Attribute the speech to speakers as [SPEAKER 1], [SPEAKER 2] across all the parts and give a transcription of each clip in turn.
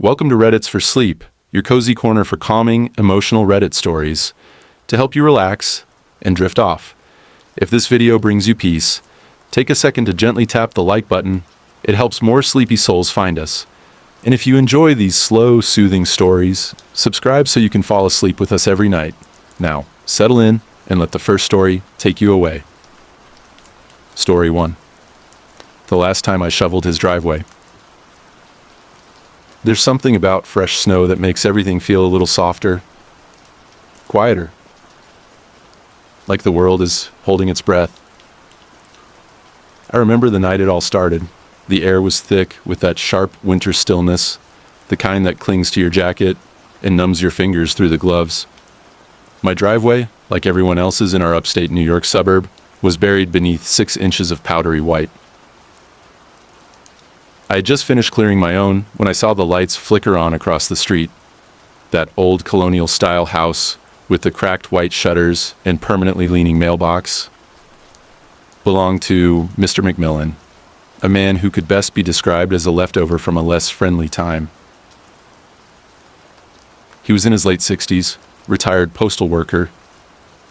[SPEAKER 1] Welcome to Reddit's for Sleep, your cozy corner for calming, emotional Reddit stories to help you relax and drift off. If this video brings you peace, take a second to gently tap the like button. It helps more sleepy souls find us. And if you enjoy these slow, soothing stories, subscribe so you can fall asleep with us every night. Now, settle in and let the first story take you away. Story 1. The last time I shoveled his driveway. There's something about fresh snow that makes everything feel a little softer, quieter, like the world is holding its breath. I remember the night it all started. The air was thick with that sharp winter stillness, the kind that clings to your jacket and numbs your fingers through the gloves. My driveway, like everyone else's in our upstate New York suburb, was buried beneath 6 inches of powdery white. I had just finished clearing my own when I saw the lights flicker on across the street. That old colonial-style house with the cracked white shutters and permanently leaning mailbox belonged to Mr. McMillan, a man who could best be described as a leftover from a less friendly time. He was in his late 60s, retired postal worker,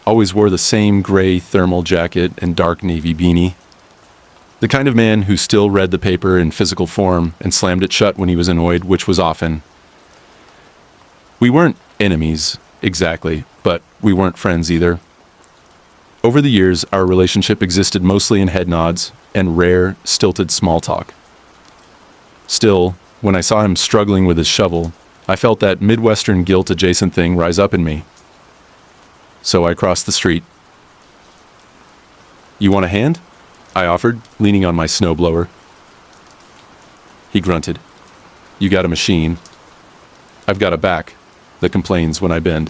[SPEAKER 1] always wore the same gray thermal jacket and dark navy beanie. The kind of man who still read the paper in physical form and slammed it shut when he was annoyed, which was often. We weren't enemies, exactly, but we weren't friends either. Over the years, our relationship existed mostly in head nods and rare, stilted small talk. Still, when I saw him struggling with his shovel, I felt that Midwestern guilt-adjacent thing rise up in me. So I crossed the street. "You want a hand?" I offered, leaning on my snowblower. He grunted. "You got a machine. I've got a back that complains when I bend."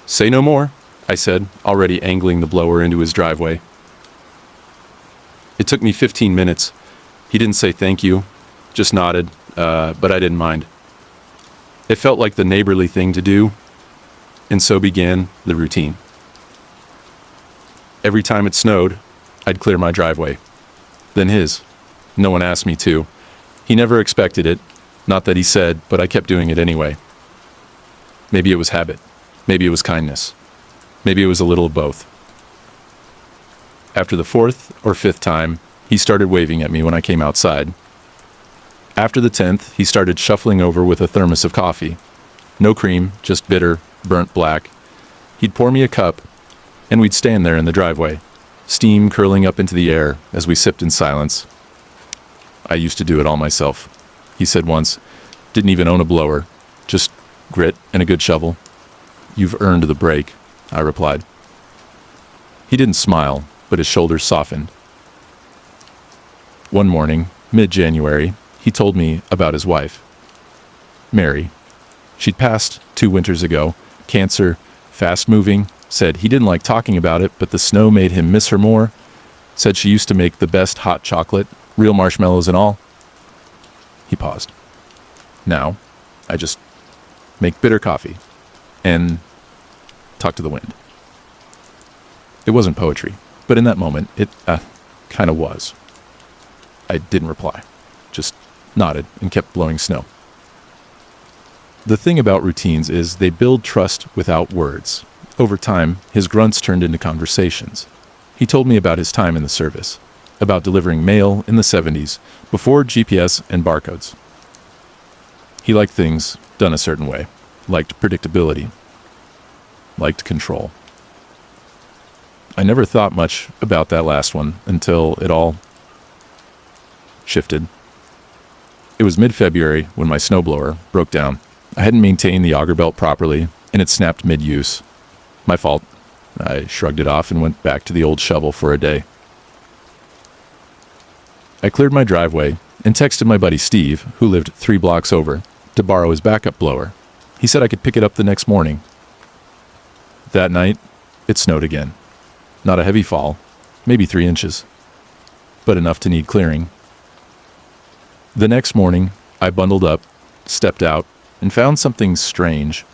[SPEAKER 1] "Say no more," I said, already angling the blower into his driveway. It took me 15 minutes. He didn't say thank you, just nodded, but I didn't mind. It felt like the neighborly thing to do, and so began the routine. Every time it snowed, I'd clear my driveway. Then his. No one asked me to. He never expected it. Not that he said, but I kept doing it anyway. Maybe it was habit. Maybe it was kindness. Maybe it was a little of both. After the 4th or 5th time, he started waving at me when I came outside. After the 10th, he started shuffling over with a thermos of coffee. No cream, just bitter, burnt black. He'd pour me a cup, and we'd stand there in the driveway, steam curling up into the air as we sipped in silence. "I used to do it all myself," he said once. "Didn't even own a blower, just grit and a good shovel." "You've earned the break," I replied. He didn't smile, but his shoulders softened. One morning, mid-January, he told me about his wife, Mary. She'd passed 2 winters ago, cancer, fast-moving. Said he didn't like talking about it, but the snow made him miss her more. Said she used to make the best hot chocolate, real marshmallows and all. He paused. "Now, I just make bitter coffee and talk to the wind." It wasn't poetry, but in that moment, it kind of was. I didn't reply, just nodded and kept blowing snow. The thing about routines is they build trust without words. Over time, his grunts turned into conversations. He told me about his time in the service, about delivering mail in the 70s, before GPS and barcodes. He liked things done a certain way, liked predictability, liked control. I never thought much about that last one until it all shifted. It was mid-February when my snowblower broke down. I hadn't maintained the auger belt properly, and it snapped mid-use. My fault. I shrugged it off and went back to the old shovel for a day. I cleared my driveway and texted my buddy Steve, who lived 3 blocks over, to borrow his backup blower. He said I could pick it up the next morning. That night, it snowed again. Not a heavy fall, maybe 3 inches, but enough to need clearing. The next morning, I bundled up, stepped out, and found something strange.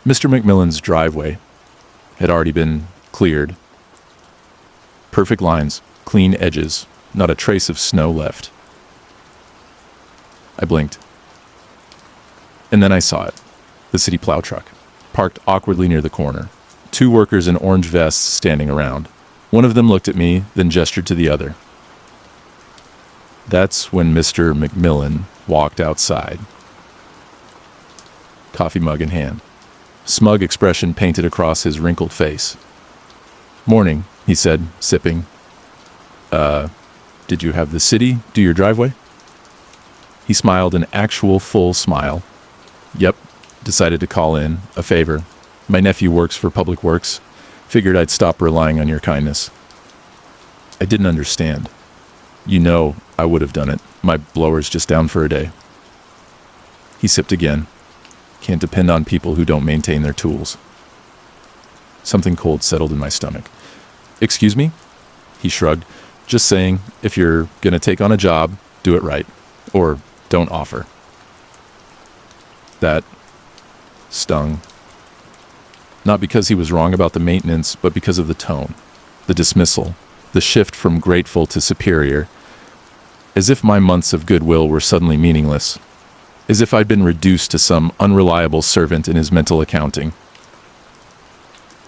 [SPEAKER 1] Mr. McMillan's driveway had already been cleared. Perfect lines, clean edges, not a trace of snow left. I blinked. And then I saw it. The city plow truck, parked awkwardly near the corner. 2 workers in orange vests standing around. One of them looked at me, then gestured to the other. That's when Mr. McMillan walked outside. Coffee mug in hand. Smug expression painted across his wrinkled face. "Morning," he said, sipping. Did you have the city do your driveway?" He smiled, an actual full smile. "Yep, decided to call in. A favor. My nephew works for Public Works. Figured I'd stop relying on your kindness." I didn't understand. "You know, I would have done it. My blower's just down for a day." He sipped again. Can't depend on people who don't maintain their tools. Something cold settled in my stomach. "Excuse me?" He shrugged. "Just saying, if you're gonna take on a job, do it right. Or don't offer." That stung. Not because he was wrong about the maintenance, but because of the tone, the dismissal, the shift from grateful to superior, as if my months of goodwill were suddenly meaningless, as if I'd been reduced to some unreliable servant in his mental accounting.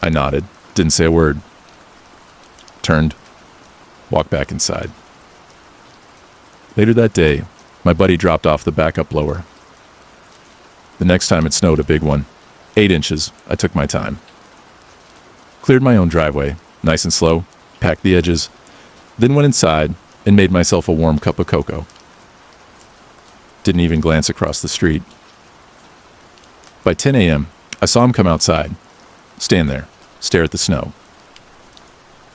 [SPEAKER 1] I nodded, didn't say a word, turned, walked back inside. Later that day, my buddy dropped off the backup blower. The next time it snowed, a big one, 8 inches. I took my time. Cleared my own driveway, nice and slow, packed the edges, then went inside and made myself a warm cup of cocoa. Didn't even glance across the street. By 10 a.m., I saw him come outside, stand there, stare at the snow.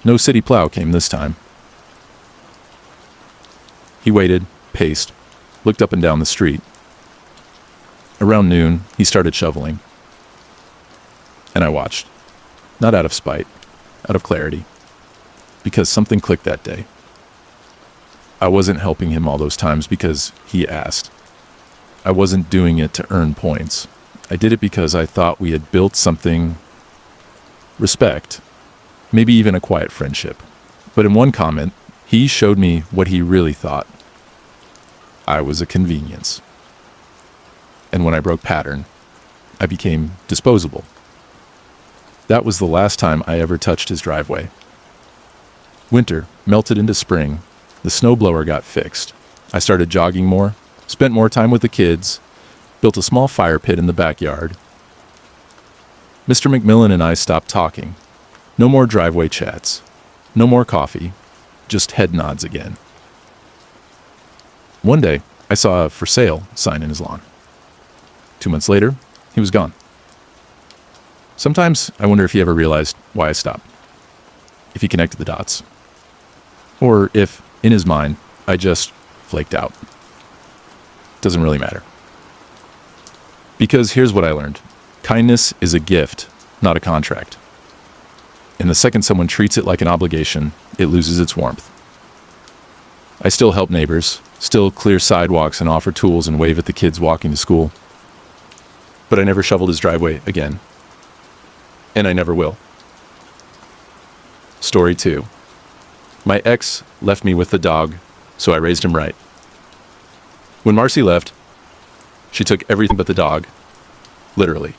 [SPEAKER 1] No city plow came this time. He waited, paced, looked up and down the street. Around noon, he started shoveling. And I watched. Not out of spite, out of clarity. Because something clicked that day. I wasn't helping him all those times because he asked. I wasn't doing it to earn points. I did it because I thought we had built something. Respect. Maybe even a quiet friendship. But in one comment, he showed me what he really thought. I was a convenience. And when I broke pattern, I became disposable. That was the last time I ever touched his driveway. Winter melted into spring. The snowblower got fixed. I started jogging more, spent more time with the kids, built a small fire pit in the backyard. Mr. McMillan and I stopped talking. No more driveway chats. No more coffee. Just head nods again. One day, I saw a "for sale" sign in his lawn. 2 months later, he was gone. Sometimes I wonder if he ever realized why I stopped. If he connected the dots. Or if, in his mind, I just flaked out. Doesn't really matter. Because here's what I learned. Kindness is a gift, not a contract. And the second someone treats it like an obligation, it loses its warmth. I still help neighbors, still clear sidewalks and offer tools and wave at the kids walking to school. But I never shoveled his driveway again. And I never will. Story 2. My ex left me with the dog, so I raised him right. When Marcy left, she took everything but the dog. Literally.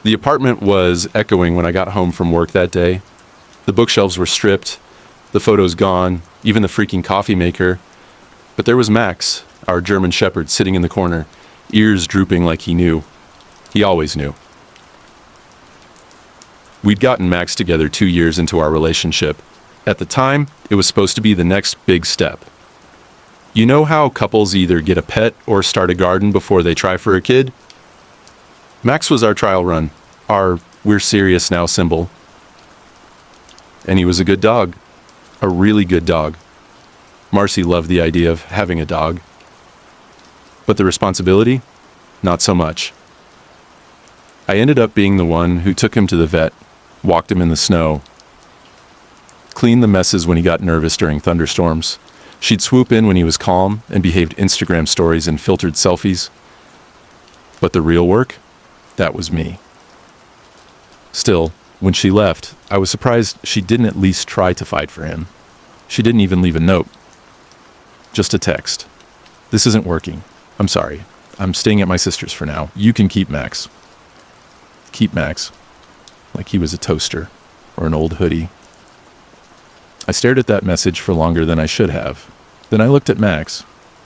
[SPEAKER 1] The apartment was echoing when I got home from work that day. The bookshelves were stripped, the photos gone, even the freaking coffee maker. But there was Max, our German shepherd, sitting in the corner, ears drooping like he knew. He always knew. We'd gotten Max together 2 years into our relationship. At the time, it was supposed to be the next big step. You know how couples either get a pet or start a garden before they try for a kid? Max was our trial run, our "we're serious now" symbol. And he was a good dog. A really good dog. Marcy loved the idea of having a dog. But the responsibility? Not so much. I ended up being the one who took him to the vet, walked him in the snow, cleaned the messes when he got nervous during thunderstorms. She'd swoop in when he was calm and behaved Instagram stories and filtered selfies. But the real work? That was me. Still, when she left, I was surprised she didn't at least try to fight for him. She didn't even leave a note. Just a text. This isn't working. I'm sorry. I'm staying at my sister's for now. You can keep Max. Keep Max. Like he was a toaster or an old hoodie. I stared at that message for longer than I should have. Then I looked at Max.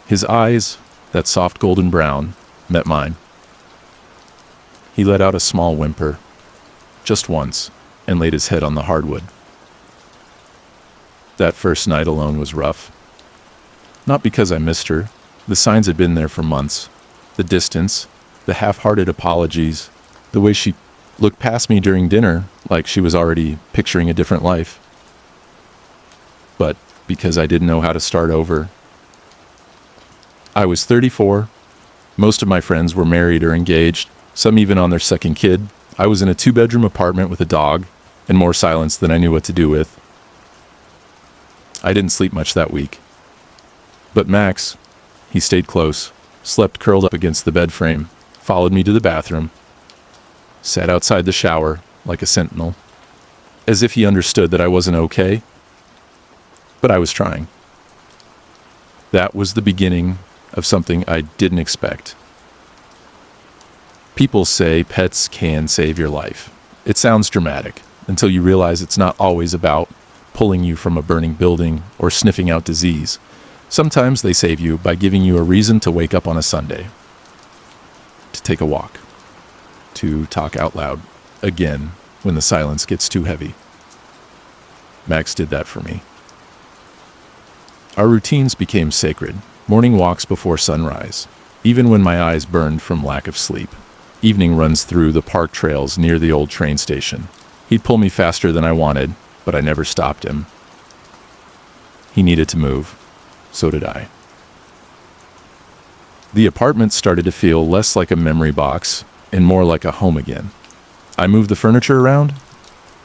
[SPEAKER 1] His eyes, that soft golden brown, met mine. He let out a small whimper, just once, and laid his head on the hardwood. That first night alone was rough. Not because I missed her. The signs had been there for months. The distance, the half-hearted apologies, the way she looked past me during dinner like she was already picturing a different life. But because I didn't know how to start over. I was 34. Most of my friends were married or engaged, some even on their second kid. I was in a 2-bedroom apartment with a dog and more silence than I knew what to do with. I didn't sleep much that week. But Max, he stayed close, slept curled up against the bed frame, followed me to the bathroom, sat outside the shower like a sentinel, as if he understood that I wasn't okay. But I was trying. That was the beginning of something I didn't expect. People say pets can save your life. It sounds dramatic until you realize it's not always about pulling you from a burning building or sniffing out disease. Sometimes they save you by giving you a reason to wake up on a Sunday, to take a walk, to talk out loud again when the silence gets too heavy. Max did that for me. Our routines became sacred, morning walks before sunrise, even when my eyes burned from lack of sleep. Evening runs through the park trails near the old train station. He'd pull me faster than I wanted, but I never stopped him. He needed to move. So did I. The apartment started to feel less like a memory box and more like a home again. I moved the furniture around,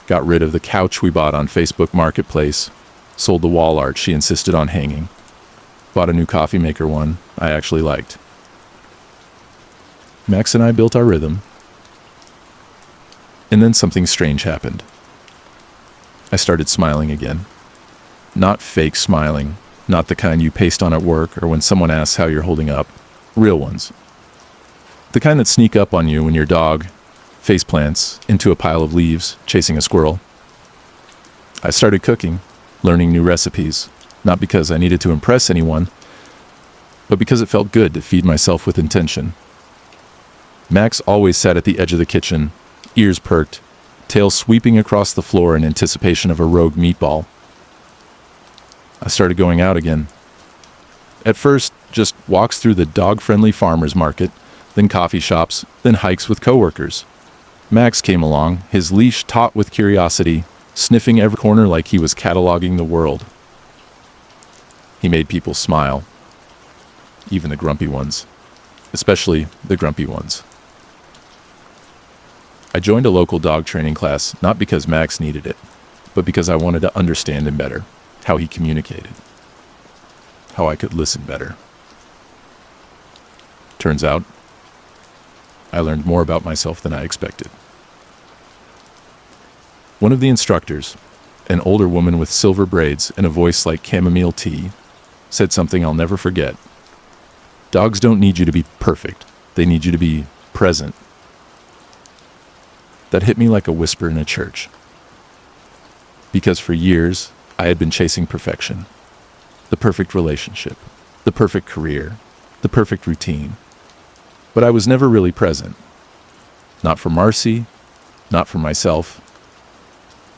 [SPEAKER 1] got rid of the couch we bought on Facebook Marketplace, sold the wall art she insisted on hanging, bought a new coffee maker one I actually liked. Max and I built our rhythm. And then something strange happened. I started smiling again. Not fake smiling, not the kind you paste on at work or when someone asks how you're holding up. Real ones. The kind that sneak up on you when your dog face plants into a pile of leaves, chasing a squirrel. I started cooking, learning new recipes, not because I needed to impress anyone, but because it felt good to feed myself with intention. Max always sat at the edge of the kitchen, ears perked, tail sweeping across the floor in anticipation of a rogue meatball. I started going out again. At first, just walks through the dog-friendly farmers market, then coffee shops, then hikes with coworkers. Max came along, his leash taut with curiosity, sniffing every corner like he was cataloging the world. He made people smile, even the grumpy ones, especially the grumpy ones. I joined a local dog training class not because Max needed it, but because I wanted to understand him better, how he communicated, how I could listen better. Turns out, I learned more about myself than I expected. One of the instructors, an older woman with silver braids and a voice like chamomile tea, said something I'll never forget. Dogs don't need you to be perfect. They need you to be present. That hit me like a whisper in a church. Because for years, I had been chasing perfection. The perfect relationship, the perfect career, the perfect routine. But I was never really present. Not for Marcy, not for myself.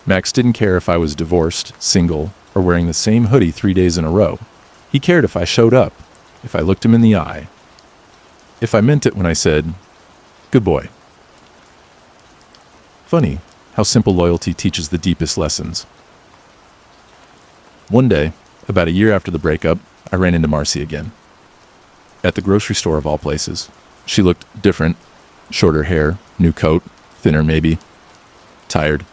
[SPEAKER 1] Max didn't care if I was divorced, single, or wearing the same hoodie 3 days in a row. He cared if I showed up, if I looked him in the eye, if I meant it when I said, "Good boy." Funny how simple loyalty teaches the deepest lessons. One day, about a year after the breakup, I ran into Marcy again. At the grocery store of all places. She looked different. Shorter hair, new coat, thinner maybe. Tired.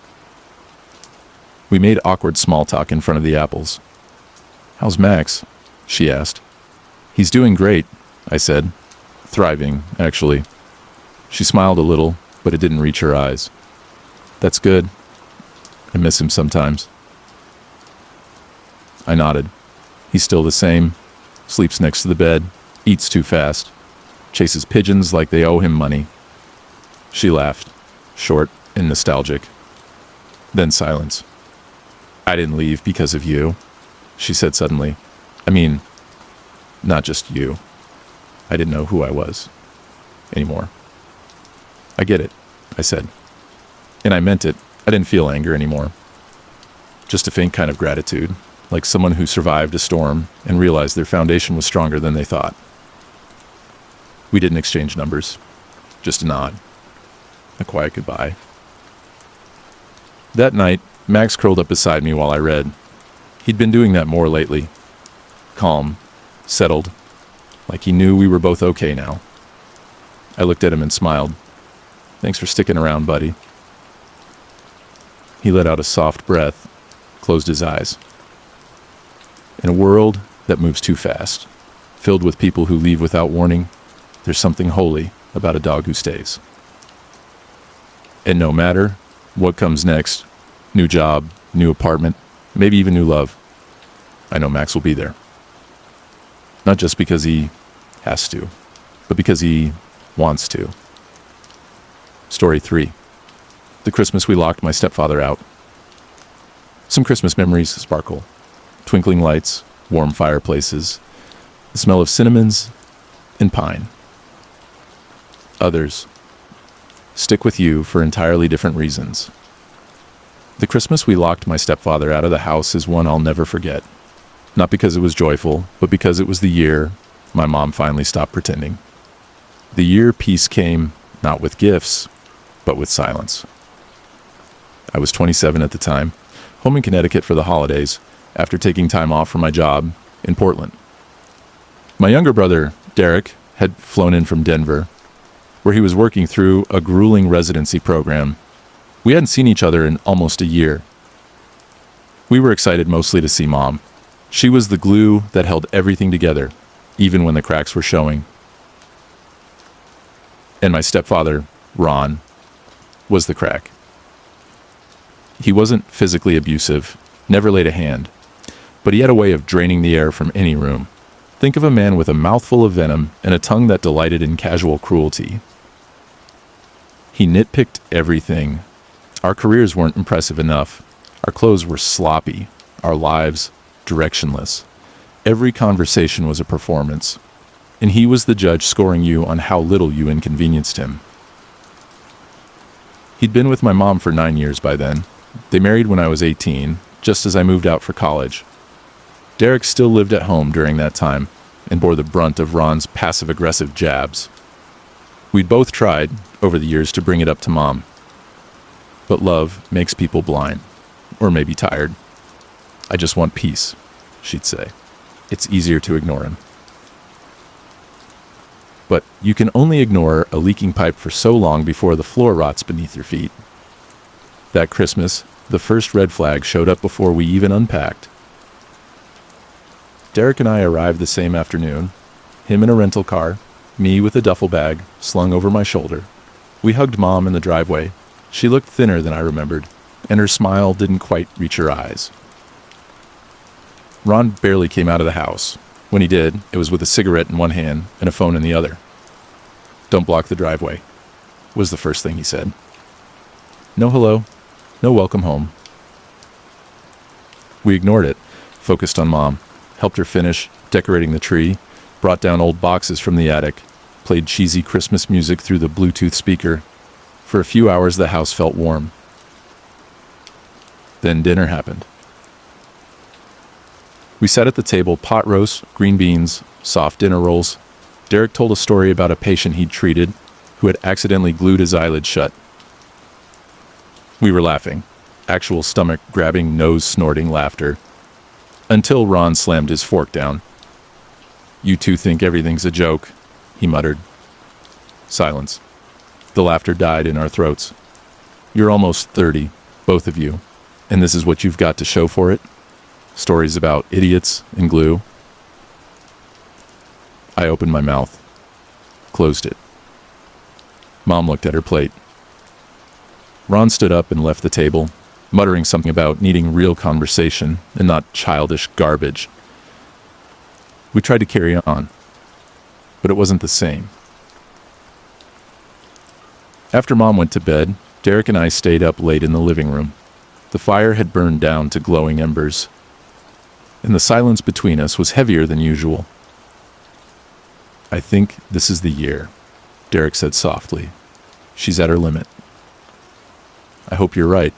[SPEAKER 1] We made awkward small talk in front of the apples. "How's Max?" she asked. "He's doing great," I said. "Thriving, actually." She smiled a little, but it didn't reach her eyes. "That's good. I miss him sometimes." I nodded. He's still the same. Sleeps next to the bed, Eats too fast. Chases pigeons like they owe him money. She laughed, short and nostalgic. Then silence. I didn't leave because of you, she said suddenly. I mean, not just you. I didn't know who I was anymore. I get it, I said. And I meant it. I didn't feel anger anymore. Just a faint kind of gratitude, like someone who survived a storm and realized their foundation was stronger than they thought. We didn't exchange numbers. Just a nod. A quiet goodbye. That night, Max curled up beside me while I read. He'd been doing that more lately. Calm, settled, like he knew we were both okay now. I looked at him and smiled. Thanks for sticking around, buddy. He let out a soft breath, closed his eyes. In a world that moves too fast, filled with people who leave without warning, there's something holy about a dog who stays. And no matter what comes next, new job, new apartment, maybe even new love, I know Max will be there. Not just because he has to, but because he wants to. Story 3. The Christmas we locked my stepfather out. Some Christmas memories sparkle. Twinkling lights, warm fireplaces, the smell of cinnamons and pine. Others stick with you for entirely different reasons. The Christmas we locked my stepfather out of the house is one I'll never forget. Not because it was joyful, but because it was the year my mom finally stopped pretending. The year peace came, not with gifts, but with silence. I was 27 at the time, home in Connecticut for the holidays, after taking time off from my job in Portland. My younger brother, Derek, had flown in from Denver, where he was working through a grueling residency program. We hadn't seen each other in almost a year. We were excited mostly to see Mom. She was the glue that held everything together, even when the cracks were showing. And my stepfather, Ron, was the crack. He wasn't physically abusive, never laid a hand, but he had a way of draining the air from any room. Think of a man with a mouthful of venom and a tongue that delighted in casual cruelty. He nitpicked everything. Our careers weren't impressive enough. Our clothes were sloppy. Our lives directionless. Every conversation was a performance, and he was the judge scoring you on how little you inconvenienced him. He'd been with my mom for 9 years by then. They married when I was 18, just as I moved out for college. Derek still lived at home during that time and bore the brunt of Ron's passive-aggressive jabs. We'd both tried, over the years, to bring it up to Mom. But love makes people blind, or maybe tired. I just want peace, she'd say. It's easier to ignore him. But you can only ignore a leaking pipe for so long before the floor rots beneath your feet. That Christmas, the first red flag showed up before we even unpacked. Derek and I arrived the same afternoon, him in a rental car, me with a duffel bag slung over my shoulder. We hugged Mom in the driveway. She looked thinner than I remembered, and her smile didn't quite reach her eyes. Ron barely came out of the house. When he did, it was with a cigarette in one hand and a phone in the other. "Don't block the driveway," was the first thing he said. No hello, no welcome home. We ignored it, focused on Mom, helped her finish decorating the tree, brought down old boxes from the attic, played cheesy Christmas music through the Bluetooth speaker. For a few hours, the house felt warm. Then dinner happened. We sat at the table, pot roast, green beans, soft dinner rolls. Derek told a story about a patient he'd treated who had accidentally glued his eyelids shut. We were laughing, actual stomach-grabbing, nose-snorting laughter, until Ron slammed his fork down. "You two think everything's a joke," he muttered. Silence. The laughter died in our throats. "You're almost 30, both of you, and this is what you've got to show for it? Stories about idiots and glue?" I opened my mouth, closed it. Mom looked at her plate. Ron stood up and left the table, muttering something about needing real conversation and not childish garbage. We tried to carry on. but it wasn't the same. After Mom went to bed, Derek and I stayed up late in the living room. The fire had burned down to glowing embers, and the silence between us was heavier than usual. "I think this is the year," Derek said softly. "She's at her limit." "I hope you're right."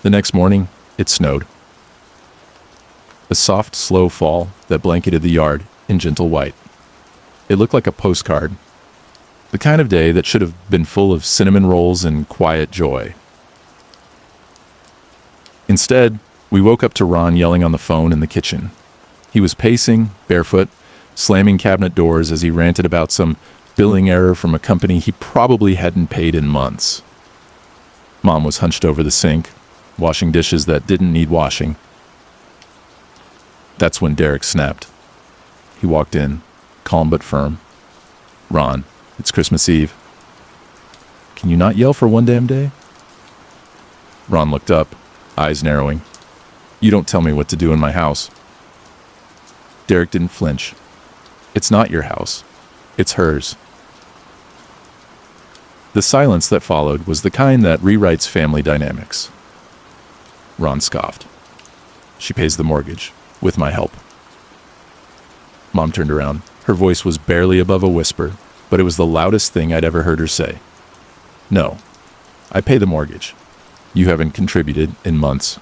[SPEAKER 1] The next morning, it snowed. A soft, slow fall that blanketed the yard in gentle white. It looked like a postcard, the kind of day that should have been full of cinnamon rolls and quiet joy. Instead, we woke up to Ron yelling on the phone in the kitchen. He was pacing, barefoot, slamming cabinet doors as he ranted about some billing error from a company he probably hadn't paid in months. Mom was hunched over the sink, washing dishes that didn't need washing. That's when Derek snapped. He walked in, calm but firm. "Ron, it's Christmas Eve. Can you not yell for one damn day?" Ron looked up, eyes narrowing. "You don't tell me what to do in my house." Derek didn't flinch. "It's not your house. It's hers." The silence that followed was the kind that rewrites family dynamics. Ron scoffed. "She pays the mortgage, with my help." Mom turned around. Her voice was barely above a whisper, but it was the loudest thing I'd ever heard her say. "No, I pay the mortgage. You haven't contributed in months."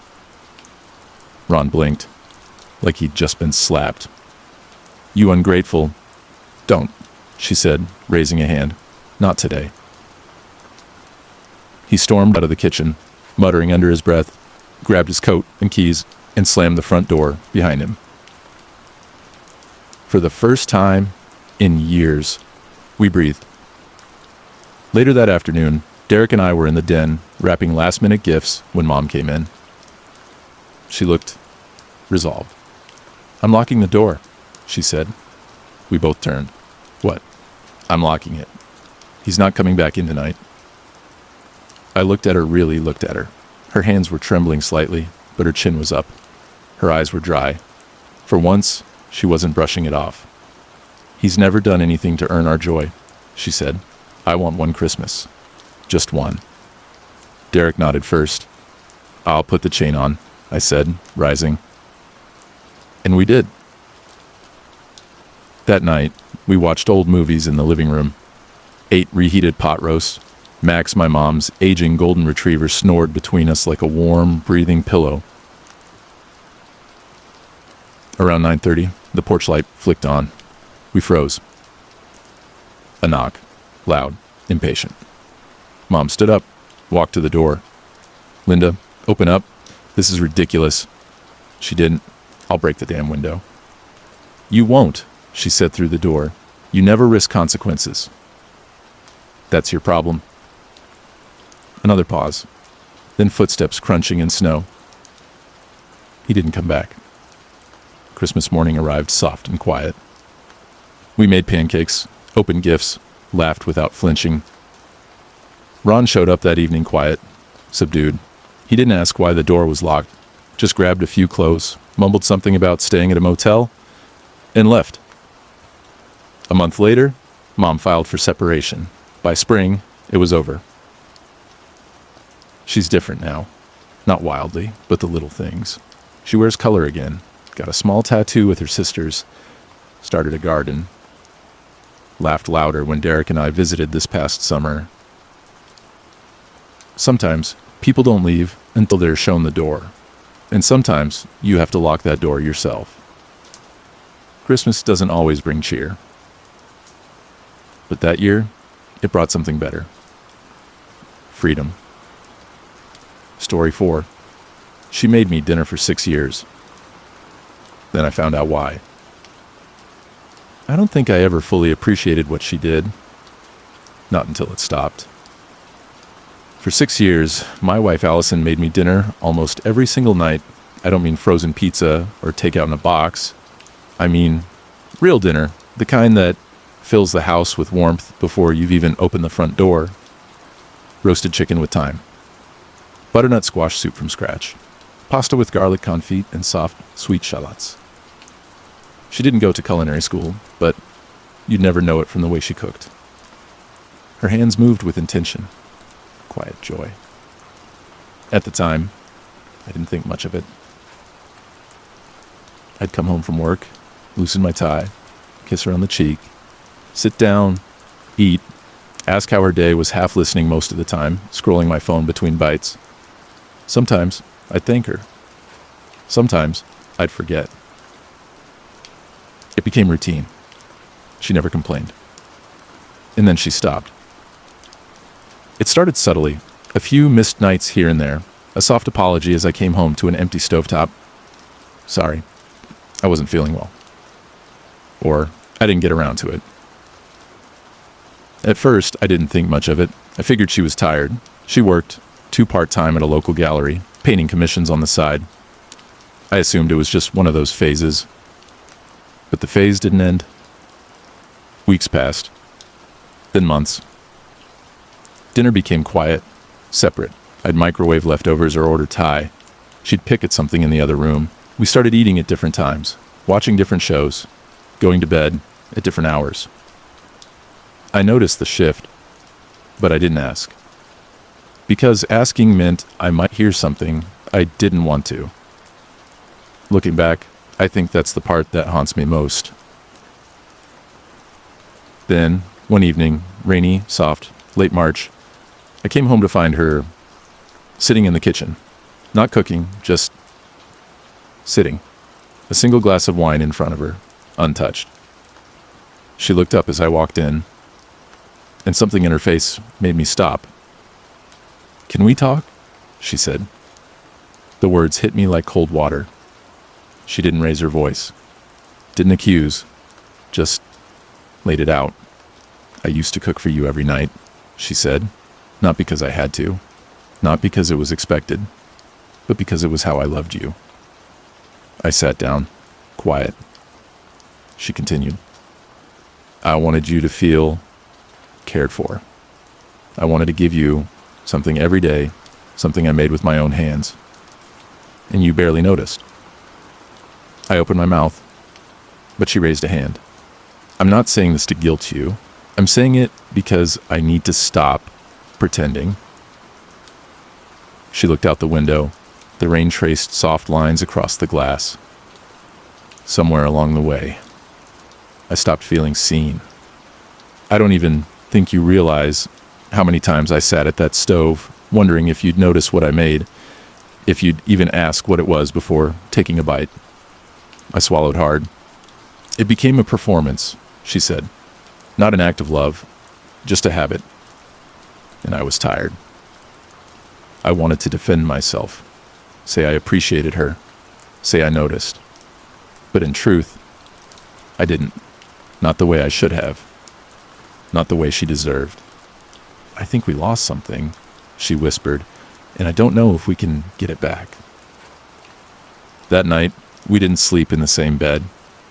[SPEAKER 1] Ron blinked, like he'd just been slapped. "You ungrateful." "Don't," she said, raising a hand. "Not today." He stormed out of the kitchen, muttering under his breath, grabbed his coat and keys, and slammed the front door behind him. For the first time in years, we breathed. Later that afternoon, Derek and I were in the den, wrapping last-minute gifts when Mom came in. She looked resolved. "I'm locking the door," she said. We both turned. "What?" "I'm locking it. He's not coming back in tonight." I really looked at her. Her hands were trembling slightly, but her chin was up. Her eyes were dry. For once, she wasn't brushing it off. "He's never done anything to earn our joy," she said. "I want one Christmas. Just one." Derek nodded first. "I'll put the chain on," I said, rising. And we did. That night, we watched old movies in the living room, ate reheated pot roast. Max, my mom's aging golden retriever, snored between us like a warm, breathing pillow. Around 9:30, the porch light flicked on. We froze. A knock. Loud, impatient. Mom stood up, walked to the door. "Linda, open up. This is ridiculous." She didn't. "I'll break the damn window." "You won't," she said through the door. "You never risk consequences." "That's your problem." Another pause. Then footsteps crunching in snow. He didn't come back. Christmas morning arrived soft and quiet. We made pancakes, opened gifts, laughed without flinching. Ron showed up that evening quiet, subdued. He didn't ask why the door was locked, just grabbed a few clothes, mumbled something about staying at a motel, and left. A month later, Mom filed for separation. By spring, it was over. She's different now. Not wildly, but the little things. She wears color again, got a small tattoo with her sisters, started a garden, laughed louder when Derek and I visited this past summer. Sometimes people don't leave until they're shown the door, and sometimes you have to lock that door yourself. Christmas doesn't always bring cheer, but that year, it brought something better. Freedom. Story 4. She made me dinner for 6 years. Then I found out why. I don't think I ever fully appreciated what she did. Not until it stopped. For 6 years, my wife Allison made me dinner almost every single night. I don't mean frozen pizza or takeout in a box. I mean real dinner, the kind that fills the house with warmth before you've even opened the front door. Roasted chicken with thyme. Butternut squash soup from scratch. Pasta with garlic confit and soft, sweet shallots. She didn't go to culinary school, but You'd never know it from the way she cooked. Her hands moved with intention. Quiet joy. At the time, I didn't think much of it. I'd come home from work, loosen my tie, kiss her on the cheek, sit down, eat, ask how her day was, half listening most of the time, scrolling my phone between bites. Sometimes I'd thank her. Sometimes I'd forget. It became routine. She never complained. And then she stopped. It started subtly, a few missed nights here and there, a soft apology as I came home to an empty stovetop. Sorry, I wasn't feeling well. Or I didn't get around to it. At first, I didn't think much of it. I figured she was tired. She worked 2 part-time at a local gallery, painting commissions on the side. I assumed it was just one of those phases. But the phase didn't end. Weeks passed. Then months. Dinner became quiet, separate. I'd microwave leftovers or order Thai. She'd pick at something in the other room. We started eating at different times, watching different shows, going to bed at different hours. I noticed the shift, but I didn't ask. Because asking meant I might hear something I didn't want to. Looking back, I think that's the part that haunts me most. Then, one evening, rainy, soft, late March, I came home to find her sitting in the kitchen. Not cooking, just sitting. A single glass of wine in front of her, untouched. She looked up as I walked in, and something in her face made me stop. "Can we talk?" she said. The words hit me like cold water. She didn't raise her voice, didn't accuse, just laid it out. "I used to cook for you every night," she said, not because I had to, not because it was expected, but because it was how I loved you. I sat down, quiet. She continued. "I wanted you to feel cared for. I wanted to give you something every day, something I made with my own hands. And you barely noticed." I opened my mouth, but she raised a hand. "I'm not saying this to guilt you. I'm saying it because I need to stop pretending." She looked out the window. The rain traced soft lines across the glass. Somewhere along the way, I stopped feeling seen. I don't even think you realize how many times I sat at that stove, wondering if you'd notice what I made, if you'd even ask what it was before taking a bite. I swallowed hard. "It became a performance," she said. "Not an act of love, just a habit." And I was tired. I wanted to defend myself, say I appreciated her, say I noticed. But in truth, I didn't. Not the way I should have. Not the way she deserved. "I think we lost something," she whispered, "and I don't know if we can get it back." That night, we didn't sleep in the same bed.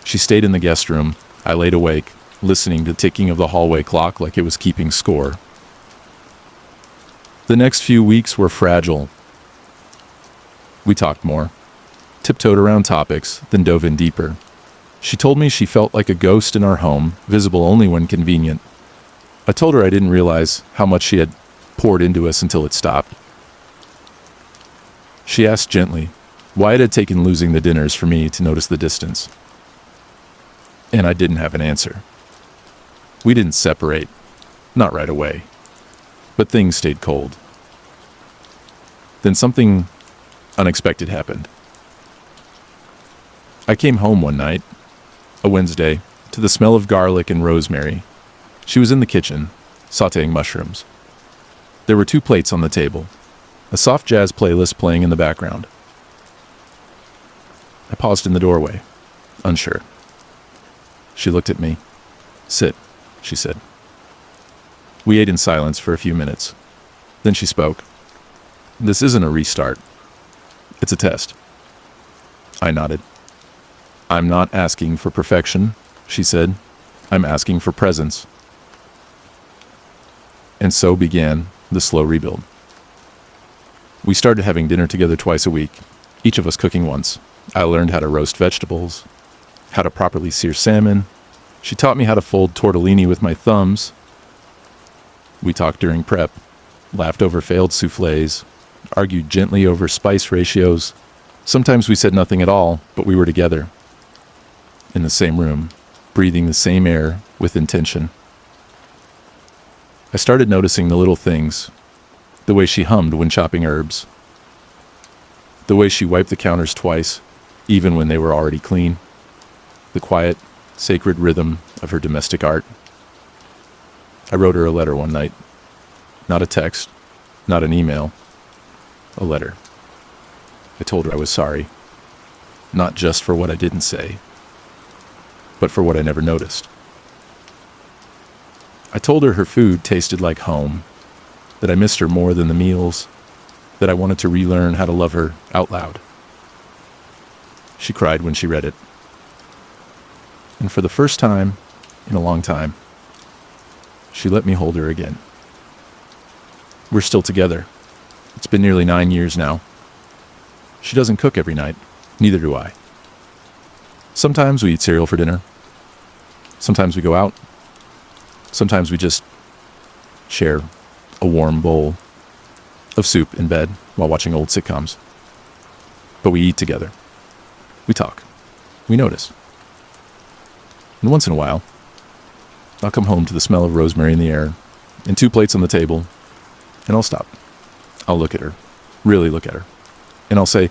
[SPEAKER 1] She stayed in the guest room. I laid awake, listening to the ticking of the hallway clock like it was keeping score. The next few weeks were fragile. We talked more, tiptoed around topics, then dove in deeper. She told me she felt like a ghost in our home, visible only when convenient. I told her I didn't realize how much she had poured into us until it stopped. She asked gently why it had taken losing the dinners for me to notice the distance. And I didn't have an answer. We didn't separate, not right away, but things stayed cold. Then something unexpected happened. I came home one night, a Wednesday, to the smell of garlic and rosemary. She was in the kitchen, sautéing mushrooms. There were 2 plates on the table, a soft jazz playlist playing in the background. I paused in the doorway, unsure. She looked at me. "Sit," she said. We ate in silence for a few minutes. Then she spoke. "This isn't a restart. It's a test." I nodded. "I'm not asking for perfection," she said. "I'm asking for presence." And so began the slow rebuild. We started having dinner together twice a week, each of us cooking once. I learned how to roast vegetables, how to properly sear salmon, She taught me how to fold tortellini with my thumbs. We talked during prep, laughed over failed soufflés, argued gently over spice ratios. Sometimes we said nothing at all, but we were together, in the same room, breathing the same air with intention. I started noticing the little things, the way she hummed when chopping herbs, the way she wiped the counters twice, even when they were already clean, the quiet, sacred rhythm of her domestic art. I wrote her a letter one night. Not a text, not an email, a letter. I told her I was sorry, not just for what I didn't say, but for what I never noticed. I told her her food tasted like home, that I missed her more than the meals, that I wanted to relearn how to love her out loud. She cried when she read it. And for the first time in a long time, she let me hold her again. We're still together. It's been nearly 9 years now. She doesn't cook every night. Neither do I. Sometimes we eat cereal for dinner. Sometimes we go out. Sometimes we just share a warm bowl of soup in bed while watching old sitcoms. But we eat together. We talk. We notice. And once in a while, I'll come home to the smell of rosemary in the air and 2 plates on the table, and I'll stop. I'll look at her, really look at her, and I'll say,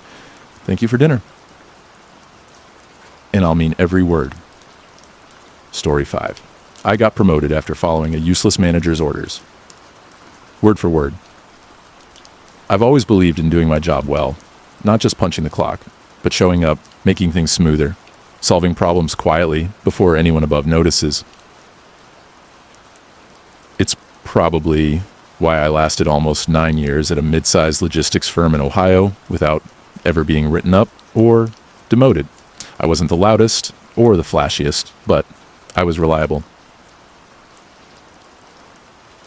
[SPEAKER 1] "Thank you for dinner." And I'll mean every word. Story 5. I got promoted after following a useless manager's orders. Word for word. I've always believed in doing my job well, not just punching the clock, but showing up, making things smoother, solving problems quietly before anyone above notices. It's probably why I lasted almost 9 years at a mid-sized logistics firm in Ohio without ever being written up or demoted. I wasn't the loudest or the flashiest, but I was reliable.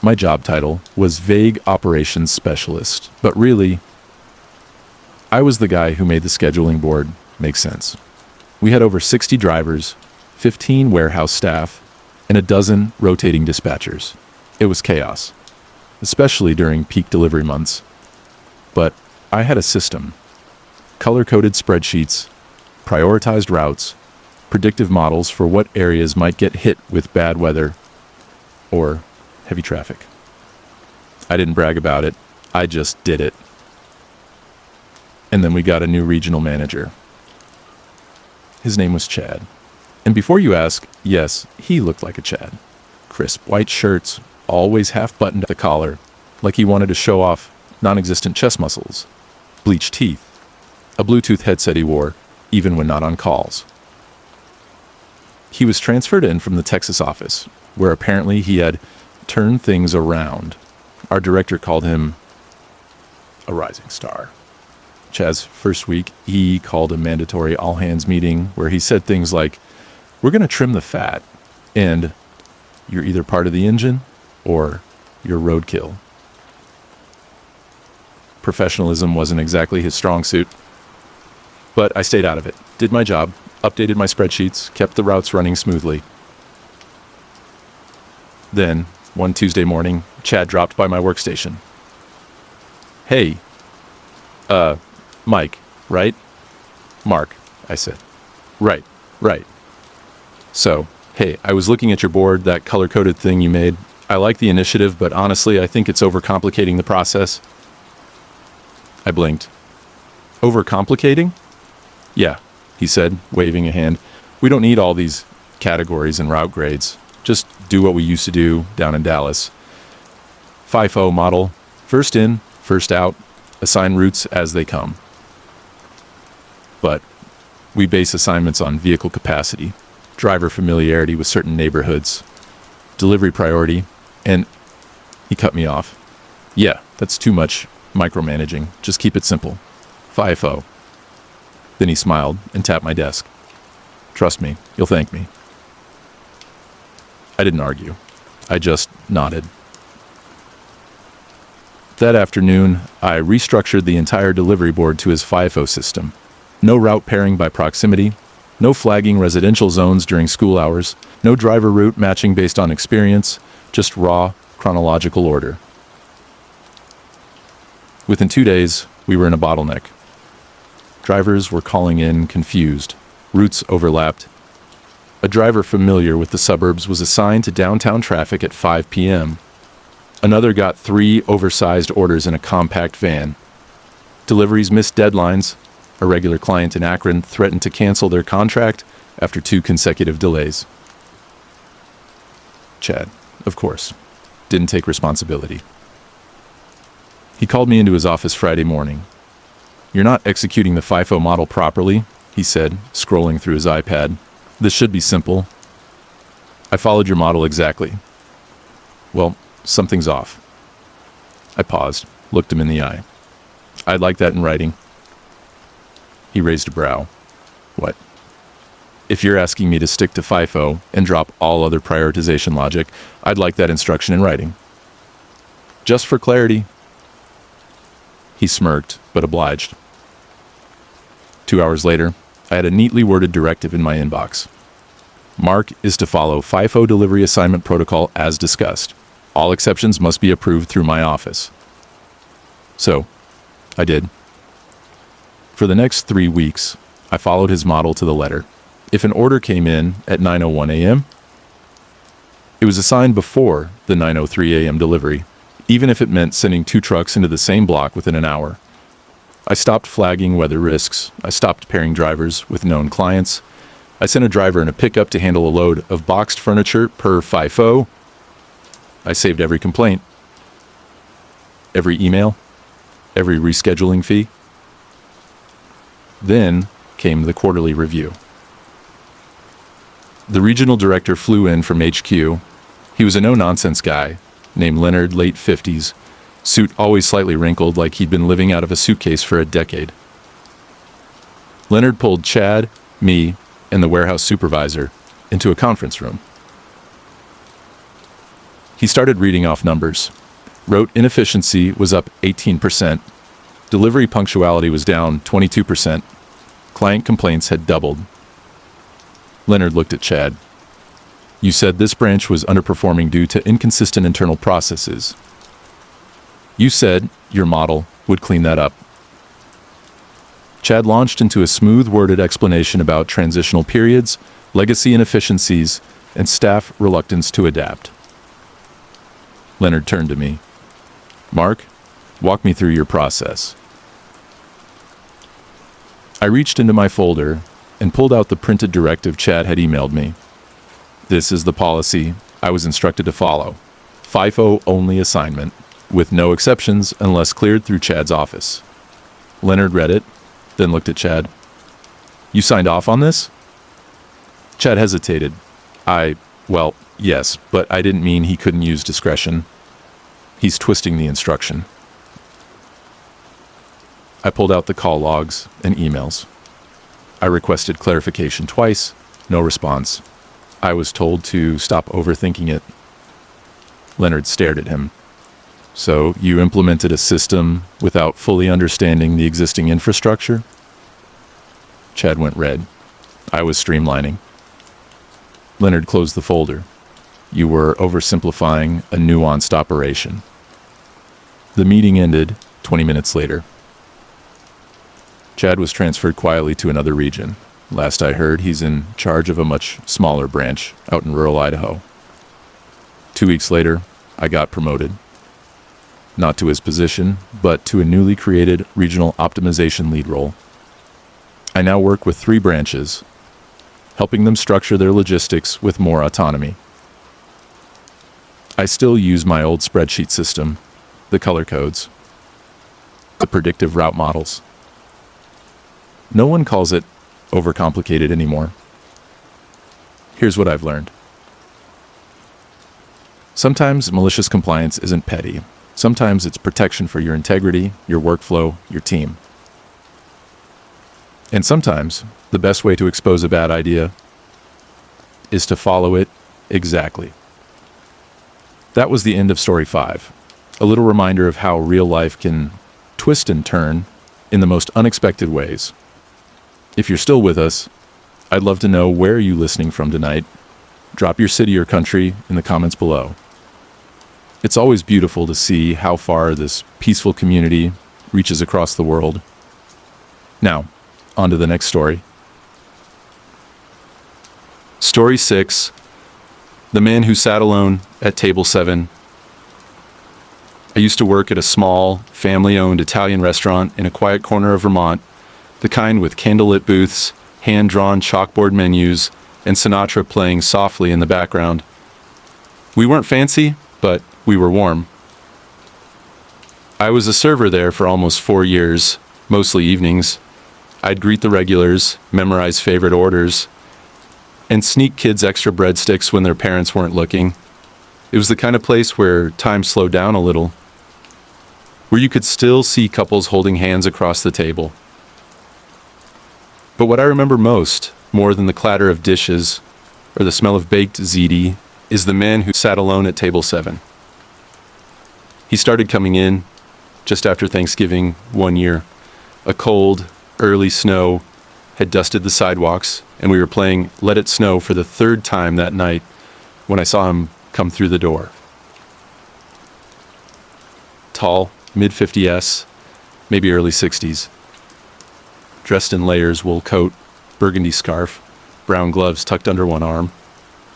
[SPEAKER 1] My job title was Vague Operations Specialist, but really, I was the guy who made the scheduling board make sense. We had over 60 drivers, 15 warehouse staff, and a dozen rotating dispatchers. It was chaos, especially during peak delivery months. But I had a system. Color-coded spreadsheets, prioritized routes, predictive models for what areas might get hit with bad weather or heavy traffic. I didn't brag about it. I just did it. And then we got a new regional manager. His name was Chad. And before you ask, yes, he looked like a Chad. Crisp white shirts, always half-buttoned at the collar, like he wanted to show off non-existent chest muscles. Bleached teeth. A Bluetooth headset he wore, even when not on calls. He was transferred in from the Texas office, where apparently he had turned things around. Our director called him a rising star. Chad's first week, he called a mandatory all-hands meeting where he said things like, "We're going to trim the fat, and you're either part of the engine or you're roadkill." Professionalism wasn't exactly his strong suit, but I stayed out of it, did my job, updated my spreadsheets, kept the routes running smoothly. Then, one Tuesday morning, Chad dropped by my workstation. "Hey, Mike, right?" "Mark," I said. Right. "So, hey, I was looking at your board, that color-coded thing you made. I like the initiative, but honestly, I think it's overcomplicating the process." I blinked. "Overcomplicating?" "Yeah," he said, waving a hand. "We don't need all these categories and route grades. Just do what we used to do down in Dallas. FIFO model, first in, first out, assign routes as they come. But we base assignments on vehicle capacity, driver familiarity with certain neighborhoods, delivery priority, and..." He cut me off. "Yeah, that's too much micromanaging. Just keep it simple. FIFO." Then he smiled and tapped my desk. "Trust me, you'll thank me." I didn't argue. I just nodded. That afternoon, I restructured the entire delivery board to his FIFO system. No route pairing by proximity, No flagging residential zones during school hours, no driver route matching based on experience, just raw, chronological order. Within 2 days, we were in a bottleneck. Drivers were calling in confused. Routes overlapped. A driver familiar with the suburbs was assigned to downtown traffic at 5 p.m. Another got 3 oversized orders in a compact van. Deliveries missed deadlines. A regular client in Akron threatened to cancel their contract after 2 consecutive delays. Chad, of course, didn't take responsibility. He called me into his office Friday morning. "You're not executing the FIFO model properly," he said, scrolling through his iPad. "This should be simple." "I followed your model exactly." "Well, something's off." I paused, looked him in the eye. "I'd like that in writing." He raised a brow. "What?" "If you're asking me to stick to FIFO and drop all other prioritization logic, I'd like that instruction in writing." "Just for clarity." He smirked, but obliged. 2 hours later, I had a neatly worded directive in my inbox. "Mark is to follow FIFO delivery assignment protocol as discussed. All exceptions must be approved through my office." So, I did. For the next 3 weeks, I followed his model to the letter. If an order came in at 9:01 a.m., it was assigned before the 9:03 a.m. delivery, even if it meant sending 2 trucks into the same block within an hour. I stopped flagging weather risks. I stopped pairing drivers with known clients. I sent a driver in a pickup to handle a load of boxed furniture per FIFO. I saved every complaint, every email, every rescheduling fee. Then came the quarterly review. The regional director flew in from HQ. He was a no-nonsense guy named Leonard, late 50s, suit always slightly wrinkled like he'd been living out of a suitcase for a decade. Leonard pulled Chad, me, and the warehouse supervisor into a conference room. He started reading off numbers. Route inefficiency was up 18%. Delivery punctuality was down 22%. Client complaints had doubled. Leonard looked at Chad. "You said this branch was underperforming due to inconsistent internal processes. You said your model would clean that up." Chad launched into a smooth-worded explanation about transitional periods, legacy inefficiencies, and staff reluctance to adapt. Leonard turned to me. "Mark, walk me through your process." I reached into my folder and pulled out the printed directive Chad had emailed me. "This is the policy I was instructed to follow. FIFO only assignment, with no exceptions unless cleared through Chad's office." Leonard read it, then looked at Chad. "You signed off on this?" Chad hesitated. Well, yes, but I didn't mean he couldn't use discretion. He's twisting the instruction." I pulled out the call logs and emails. I requested clarification twice, no response. I was told to stop overthinking it. Leonard stared at him. "So you implemented a system without fully understanding the existing infrastructure?" Chad went red. I was streamlining. Leonard closed the folder. "You were oversimplifying a nuanced operation." The meeting ended 20 minutes later. Chad was transferred quietly to another region. Last I heard, he's in charge of a much smaller branch out in rural Idaho. 2 weeks later, I got promoted. Not to his position, but to a newly created regional optimization lead role. I now work with 3 branches, helping them structure their logistics with more autonomy. I still use my old spreadsheet system, the color codes, the predictive route models. No one calls it overcomplicated anymore. Here's what I've learned. Sometimes malicious compliance isn't petty. Sometimes it's protection for your integrity, your workflow, your team. And sometimes the best way to expose a bad idea is to follow it exactly. That was the end of story 5. A little reminder of how real life can twist and turn in the most unexpected ways. If you're still with us, I'd love to know where you're listening from tonight. Drop your city or country in the comments below. It's always beautiful to see how far this peaceful community reaches across the world. Now, on to the next story. Story 6. The Man Who Sat Alone at Table 7. I used to work at a small, family-owned Italian restaurant in a quiet corner of Vermont, the kind with candlelit booths, hand-drawn chalkboard menus, and Sinatra playing softly in the background. We weren't fancy, but we were warm. I was a server there for almost 4 years, mostly evenings. I'd greet the regulars, memorize favorite orders, and sneak kids extra breadsticks when their parents weren't looking. It was the kind of place where time slowed down a little, where you could still see couples holding hands across the table. But what I remember most, more than the clatter of dishes or the smell of baked ziti, is the man who sat alone at table 7. He started coming in just after Thanksgiving one year. A cold, early snow had dusted the sidewalks, and we were playing Let It Snow for the 3rd time that night when I saw him come through the door. Tall, mid-50s, maybe early 60s. Dressed in layers, wool coat, burgundy scarf, brown gloves tucked under one arm.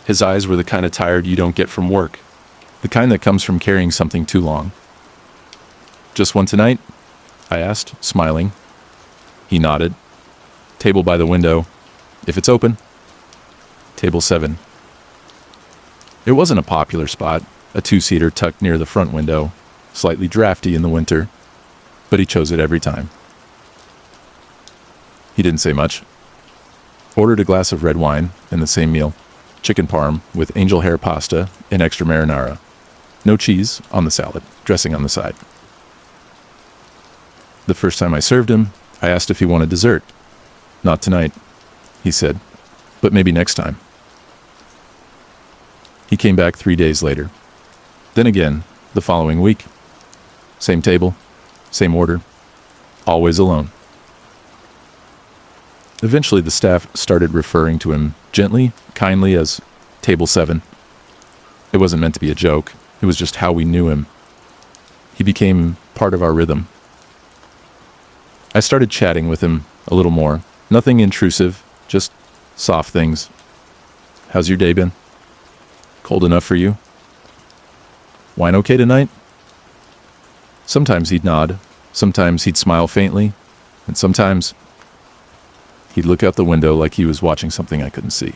[SPEAKER 1] His eyes were the kind of tired you don't get from work, the kind that comes from carrying something too long. "Just one tonight?" I asked, smiling. He nodded. "Table by the window, if it's open." Table 7. It wasn't a popular spot, a 2-seater tucked near the front window, slightly drafty in the winter, but he chose it every time. He didn't say much. Ordered a glass of red wine and the same meal, chicken parm with angel hair pasta and extra marinara. No cheese on the salad, dressing on the side. The first time I served him, I asked if he wanted dessert. "Not tonight," he said, "but maybe next time." He came back 3 days later. Then again, the following week. Same table, same order, always alone. Eventually, the staff started referring to him gently, kindly as Table 7. It wasn't meant to be a joke. It was just how we knew him. He became part of our rhythm. I started chatting with him a little more. Nothing intrusive, just soft things. "How's your day been? Cold enough for you? Wine okay tonight?" Sometimes he'd nod, sometimes he'd smile faintly, and sometimes he'd look out the window like he was watching something I couldn't see.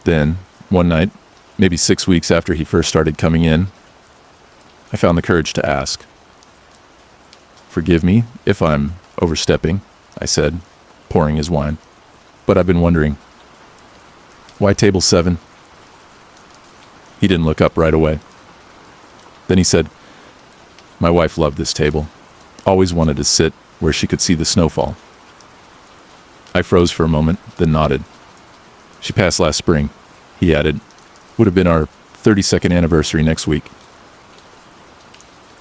[SPEAKER 1] Then, one night, maybe 6 weeks after he first started coming in, I found the courage to ask. "Forgive me if I'm overstepping," I said, pouring his wine. "But I've been wondering, why table 7? He didn't look up right away. Then he said, "My wife loved this table. Always wanted to sit where she could see the snowfall." I froze for a moment, then nodded. "She passed last spring," he added. "Would have been our 32nd anniversary next week."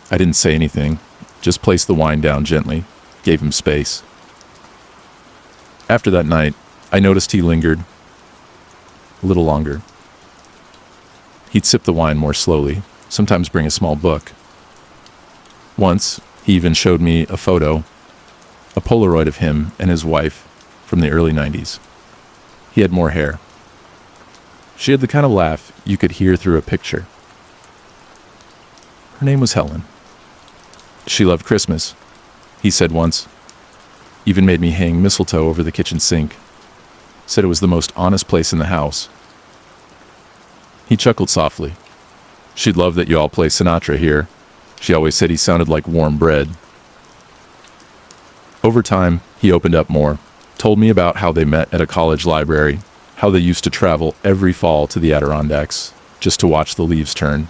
[SPEAKER 1] I didn't say anything, just placed the wine down gently, gave him space. After that night, I noticed he lingered a little longer. He'd sip the wine more slowly, sometimes bring a small book. Once, he even showed me a photo, a Polaroid of him and his wife from the early 90s. He had more hair. She had the kind of laugh you could hear through a picture. Her name was Helen. She loved Christmas, he said once. Even made me hang mistletoe over the kitchen sink. Said it was the most honest place in the house. He chuckled softly. "She'd love that you all play Sinatra here. She always said he sounded like warm bread." Over time, he opened up more, told me about how they met at a college library, how they used to travel every fall to the Adirondacks just to watch the leaves turn,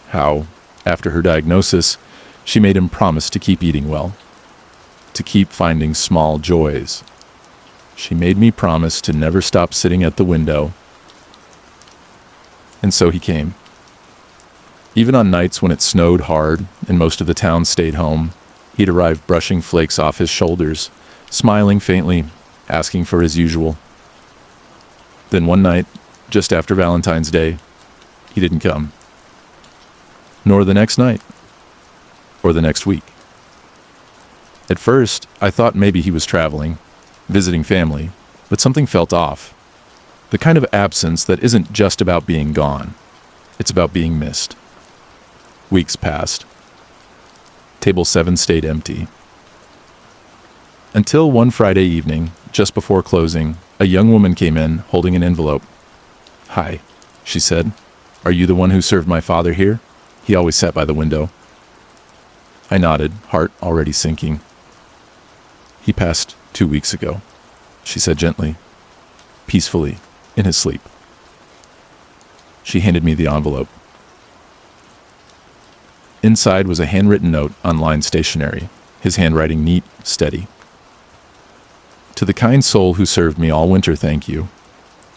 [SPEAKER 1] how, after her diagnosis, she made him promise to keep eating well, to keep finding small joys. She made me promise to never stop sitting at the window. And so he came. Even on nights when it snowed hard and most of the town stayed home, he'd arrive brushing flakes off his shoulders, smiling faintly, asking for his usual Then one night, just after Valentine's Day, he didn't come. Nor the next night. Or the next week. At first, I thought maybe he was traveling, visiting family, but something felt off. The kind of absence that isn't just about being gone. It's about being missed. Weeks passed. Table 7 stayed empty. Until one Friday evening, just before closing, a young woman came in holding an envelope. "Hi," she said. "Are you the one who served my father here? He always sat by the window." I nodded, heart already sinking. "He passed 2 weeks ago," she said gently, peacefully, in his sleep. She handed me the envelope. Inside was a handwritten note on lined stationery, his handwriting neat, steady. "To the kind soul who served me all winter, thank you.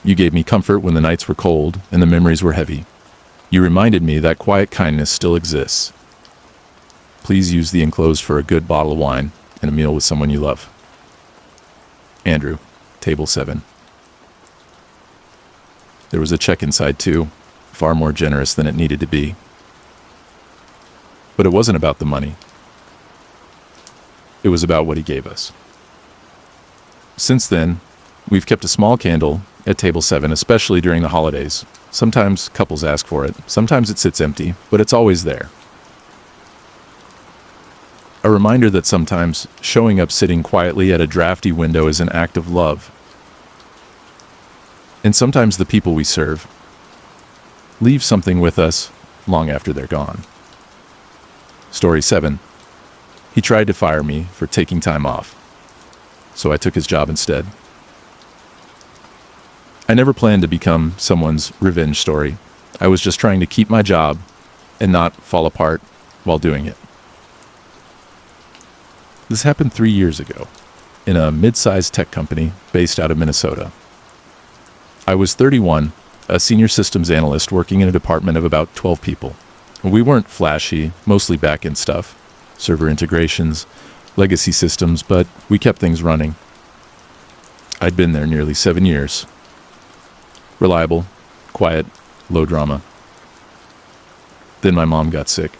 [SPEAKER 1] You gave me comfort when the nights were cold and the memories were heavy. You reminded me that quiet kindness still exists. Please use the enclosed for a good bottle of wine and a meal with someone you love. Andrew, Table 7. There was a check inside too, far more generous than it needed to be. But it wasn't about the money. It was about what he gave us. Since then, we've kept a small candle at Table 7, especially during the holidays. Sometimes couples ask for it. Sometimes it sits empty, but it's always there. A reminder that sometimes showing up sitting quietly at a drafty window is an act of love. And sometimes the people we serve leave something with us long after they're gone. Story 7. He tried to fire me for taking time off, so I took his job instead. I never planned to become someone's revenge story. I was just trying to keep my job and not fall apart while doing it. This happened 3 years ago in a mid-sized tech company based out of Minnesota. I was 31, a senior systems analyst working in a department of about 12 people. We weren't flashy, mostly back-end stuff, server integrations, legacy systems, but we kept things running. I'd been there nearly 7 years. Reliable, quiet, low drama. Then my mom got sick.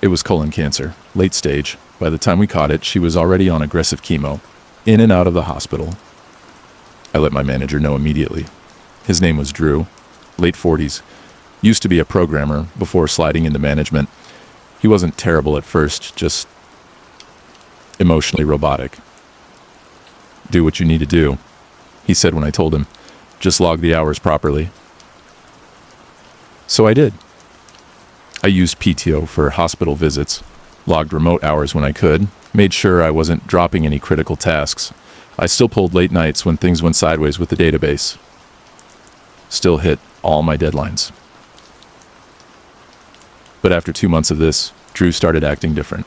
[SPEAKER 1] It was colon cancer, late stage. By the time we caught it, she was already on aggressive chemo, in and out of the hospital. I let my manager know immediately. His name was Drew, late 40s, used to be a programmer before sliding into management. He wasn't terrible at first, just emotionally robotic. "Do what you need to do," he said when I told him. "Just log the hours properly." So I did. I used PTO for hospital visits, logged remote hours when I could, made sure I wasn't dropping any critical tasks. I still pulled late nights when things went sideways with the database. Still hit all my deadlines. But after 2 months of this, Drew started acting different.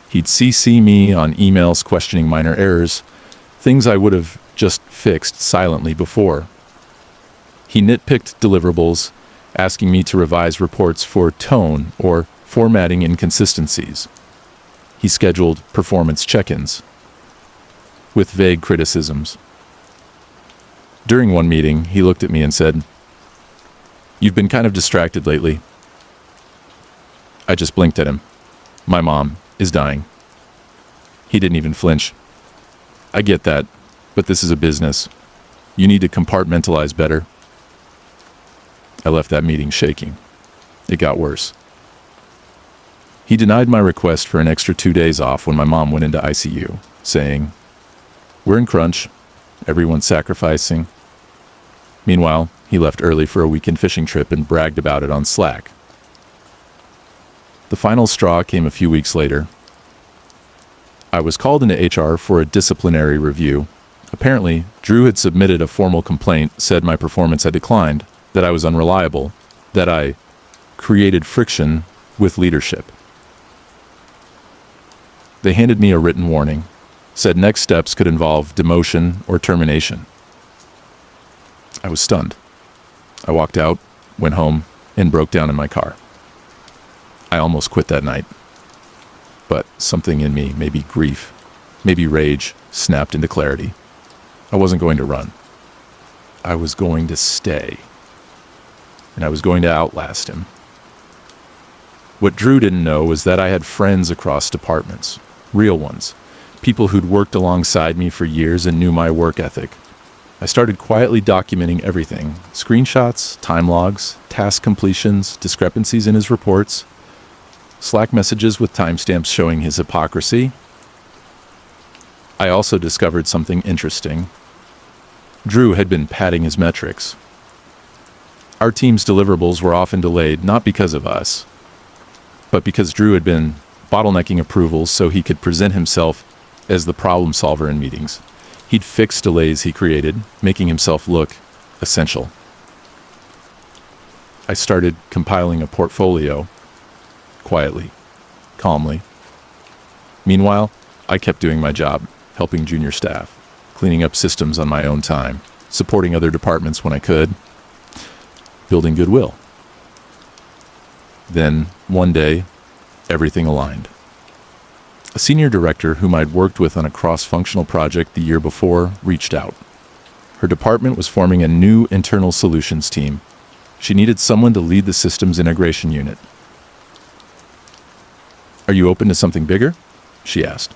[SPEAKER 1] He'd CC me on emails questioning minor errors, things I would have just fixed silently before. He nitpicked deliverables, asking me to revise reports for tone or formatting inconsistencies. He scheduled performance check-ins with vague criticisms. During one meeting, he looked at me and said, "You've been kind of distracted lately." I just blinked at him. My mom is dying. He didn't even flinch. "I get that, but this is a business. You need to compartmentalize better." I left that meeting shaking. It got worse. He denied my request for an extra 2 days off when my mom went into ICU, saying, "We're in crunch. Everyone's sacrificing." Meanwhile, he left early for a weekend fishing trip and bragged about it on Slack. The final straw came a few weeks later. I was called into HR for a disciplinary review. Apparently, Drew had submitted a formal complaint, said my performance had declined, that I was unreliable, that I created friction with leadership. They handed me a written warning, said next steps could involve demotion or termination. I was stunned. I walked out, went home, and broke down in my car. I almost quit that night. But something in me, maybe grief, maybe rage, snapped into clarity. I wasn't going to run. I was going to stay, and I was going to outlast him. What Drew didn't know was that I had friends across departments, real ones, people who'd worked alongside me for years and knew my work ethic. I started quietly documenting everything: screenshots, time logs, task completions, discrepancies in his reports, Slack messages with timestamps showing his hypocrisy. I also discovered something interesting. Drew had been padding his metrics. Our team's deliverables were often delayed not because of us, but because Drew had been bottlenecking approvals so he could present himself as the problem solver in meetings. He'd fix delays he created, making himself look essential. I started compiling a portfolio, quietly, calmly. Meanwhile, I kept doing my job, helping junior staff, cleaning up systems on my own time, supporting other departments when I could, building goodwill. Then, one day, everything aligned. A senior director whom I'd worked with on a cross-functional project the year before reached out. Her department was forming a new internal solutions team. She needed someone to lead the systems integration unit. "Are you open to something bigger?" she asked.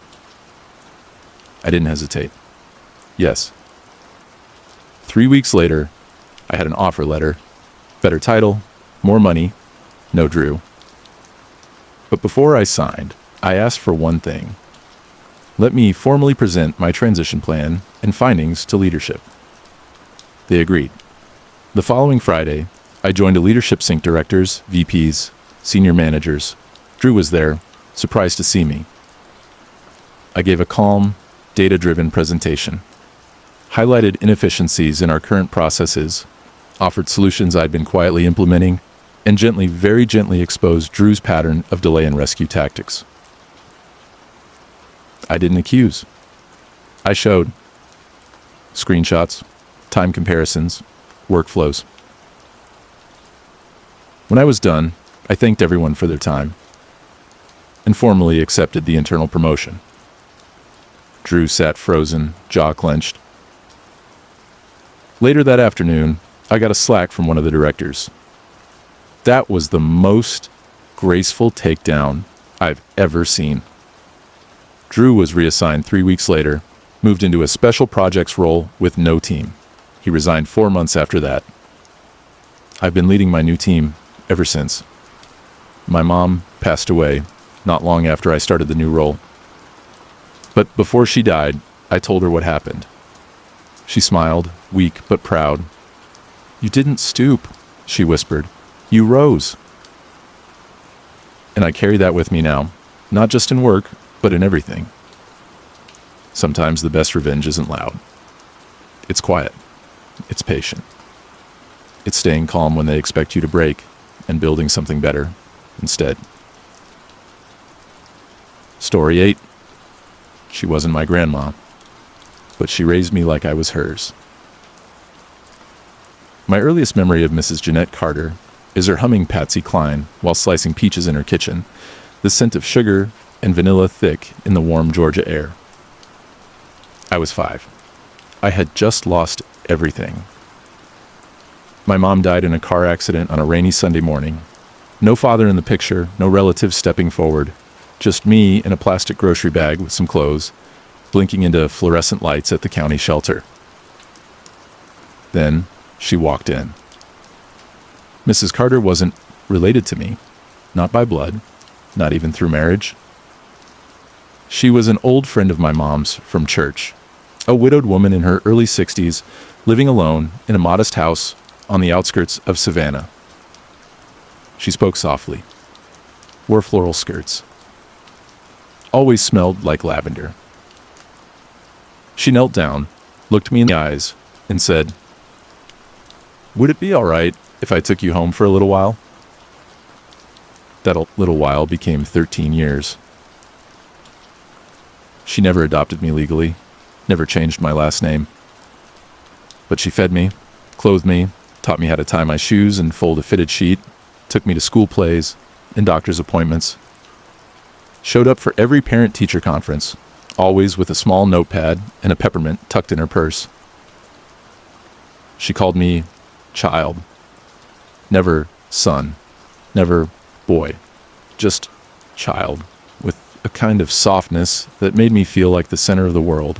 [SPEAKER 1] I didn't hesitate. Yes. 3 weeks later, I had an offer letter, better title, more money, no Drew. But before I signed, I asked for one thing. Let me formally present my transition plan and findings to leadership. They agreed. The following Friday, I joined a leadership sync directors, VPs, senior managers. Drew was there, surprised to see me. I gave a calm, data-driven presentation, highlighted inefficiencies in our current processes, offered solutions I'd been quietly implementing, and gently, very gently exposed Drew's pattern of delay and rescue tactics. I didn't accuse. I showed screenshots, time comparisons, workflows. When I was done, I thanked everyone for their time and formally accepted the internal promotion. Drew sat frozen, jaw clenched. Later that afternoon, I got a Slack from one of the directors. That was the most graceful takedown I've ever seen. Drew was reassigned 3 weeks later, moved into a special projects role with no team. He resigned 4 months after that. I've been leading my new team ever since. My mom passed away not long after I started the new role. But before she died, I told her what happened. She smiled, weak but proud. "You didn't stoop," she whispered. "You rose." And I carry that with me now, not just in work, but in everything. Sometimes the best revenge isn't loud. It's quiet. It's patient. It's staying calm when they expect you to break and building something better instead. Story 8. She wasn't my grandma, but she raised me like I was hers. My earliest memory of Mrs. Jeanette Carter is her humming Patsy Cline while slicing peaches in her kitchen, the scent of sugar and vanilla thick in the warm Georgia air. I was 5. I had just lost everything. My mom died in a car accident on a rainy Sunday morning. No father in the picture, no relatives stepping forward, just me in a plastic grocery bag with some clothes, blinking into fluorescent lights at the county shelter. Then she walked in. Mrs. Carter wasn't related to me, not by blood, not even through marriage. She was an old friend of my mom's from church, a widowed woman in her early 60s, living alone in a modest house on the outskirts of Savannah. She spoke softly, wore floral skirts, always smelled like lavender. She knelt down, looked me in the eyes, and said, "Would it be all right if I took you home for a little while?" That little while became 13 years. She never adopted me legally, never changed my last name. But she fed me, clothed me, taught me how to tie my shoes and fold a fitted sheet, took me to school plays and doctor's appointments, showed up for every parent-teacher conference, always with a small notepad and a peppermint tucked in her purse. She called me child. Never son. Never boy. Just child, with a kind of softness that made me feel like the center of the world.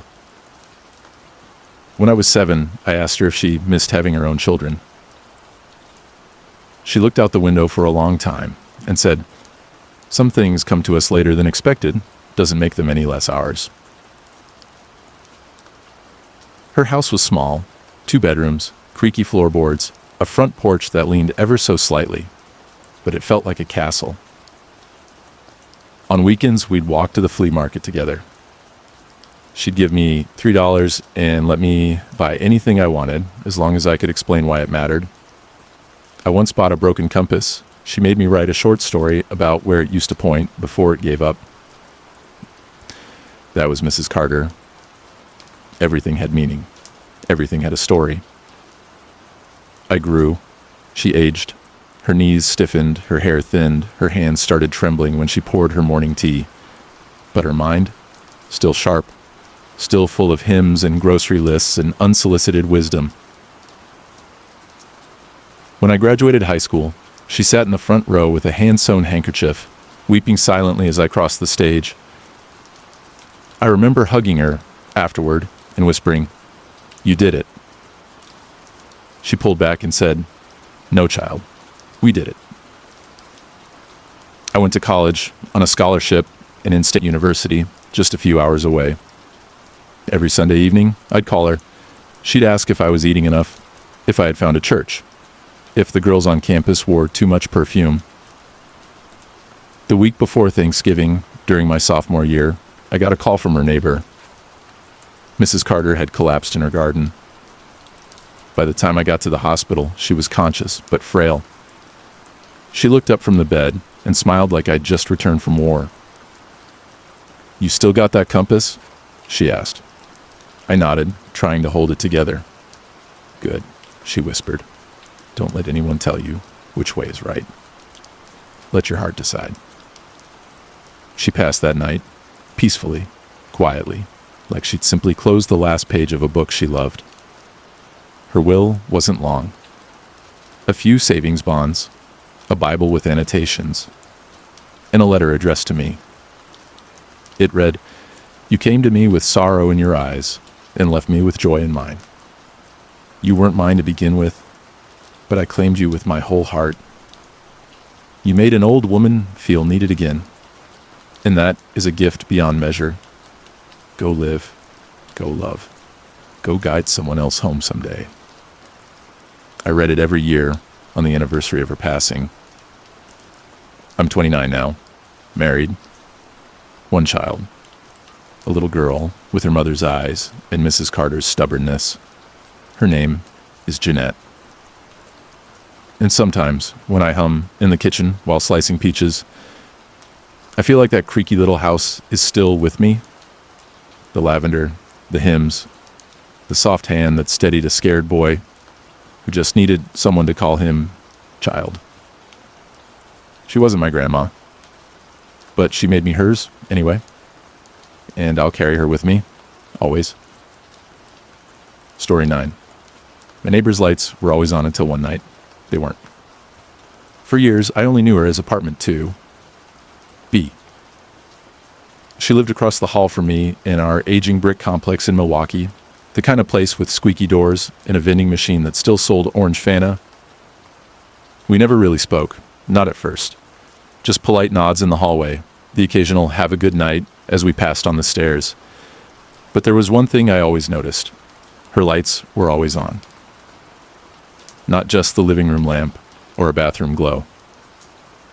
[SPEAKER 1] When I was 7, I asked her if she missed having her own children. She looked out the window for a long time and said, "Some things come to us later than expected, doesn't make them any less ours." Her house was small, 2 bedrooms, creaky floorboards, a front porch that leaned ever so slightly, but it felt like a castle. On weekends, we'd walk to the flea market together. She'd give me $3 and let me buy anything I wanted, as long as I could explain why it mattered. I once bought a broken compass. She made me write a short story about where it used to point before it gave up. That was Mrs. Carter. Everything had meaning. Everything had a story. I grew. She aged. Her knees stiffened, her hair thinned, her hands started trembling when she poured her morning tea. But her mind, still sharp, still full of hymns and grocery lists and unsolicited wisdom. When I graduated high school, she sat in the front row with a hand-sewn handkerchief, weeping silently as I crossed the stage. I remember hugging her afterward and whispering, "You did it." She pulled back and said, "No, child, we did it." I went to college on a scholarship at an in-state university just a few hours away. Every Sunday evening, I'd call her. She'd ask if I was eating enough, if I had found a church, if the girls on campus wore too much perfume. The week before Thanksgiving, during my sophomore year, I got a call from her neighbor. Mrs. Carter had collapsed in her garden. By the time I got to the hospital, she was conscious, but frail. She looked up from the bed and smiled like I'd just returned from war. "You still got that compass?" she asked. I nodded, trying to hold it together. "Good," she whispered. "Don't let anyone tell you which way is right. Let your heart decide." She passed that night, peacefully, quietly, like she'd simply closed the last page of a book she loved. Her will wasn't long. A few savings bonds, a Bible with annotations, and a letter addressed to me. It read, "You came to me with sorrow in your eyes and left me with joy in mine. You weren't mine to begin with, but I claimed you with my whole heart. You made an old woman feel needed again, and that is a gift beyond measure. Go live, go love, go guide someone else home someday." I read it every year on the anniversary of her passing. I'm 29 now, married, 1 child, a little girl with her mother's eyes and Mrs. Carter's stubbornness. Her name is Jeanette. And sometimes, when I hum in the kitchen while slicing peaches, I feel like that creaky little house is still with me. The lavender, the hymns, the soft hand that steadied a scared boy who just needed someone to call him child. She wasn't my grandma, but she made me hers anyway, and I'll carry her with me, always. Story 9. My neighbor's lights were always on until one night. They weren't. For years, I only knew her as apartment 2B. She lived across the hall from me in our aging brick complex in Milwaukee, the kind of place with squeaky doors and a vending machine that still sold orange Fanta. We never really spoke, not at first. Just polite nods in the hallway, the occasional "have a good night" as we passed on the stairs. But there was one thing I always noticed. Her lights were always on. Not just the living room lamp or a bathroom glow.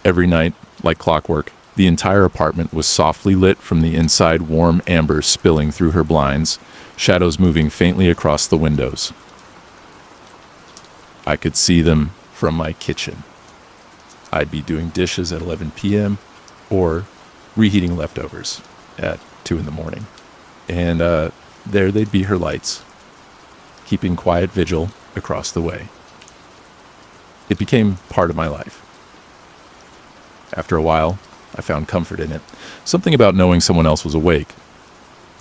[SPEAKER 1] Every night, like clockwork, the entire apartment was softly lit from the inside, warm amber spilling through her blinds, shadows moving faintly across the windows. I could see them from my kitchen. I'd be doing dishes at 11 p.m. or reheating leftovers at 2 in the morning. And there they'd be her lights, keeping quiet vigil across the way. It became part of my life. After a while, I found comfort in it. Something about knowing someone else was awake.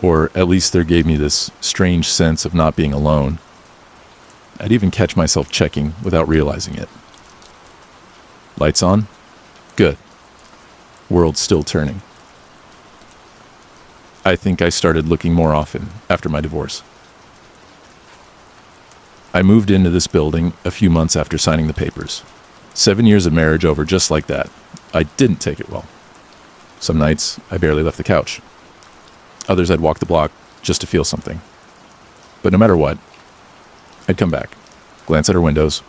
[SPEAKER 1] Or at least there gave me this strange sense of not being alone. I'd even catch myself checking without realizing it. Lights on? Good. World still turning. I think I started looking more often after my divorce. I moved into this building a few months after signing the papers. 7 years of marriage over just like that. I didn't take it well. Some nights, I barely left the couch. Others, I'd walk the block just to feel something. But no matter what, I'd come back, glance at her windows,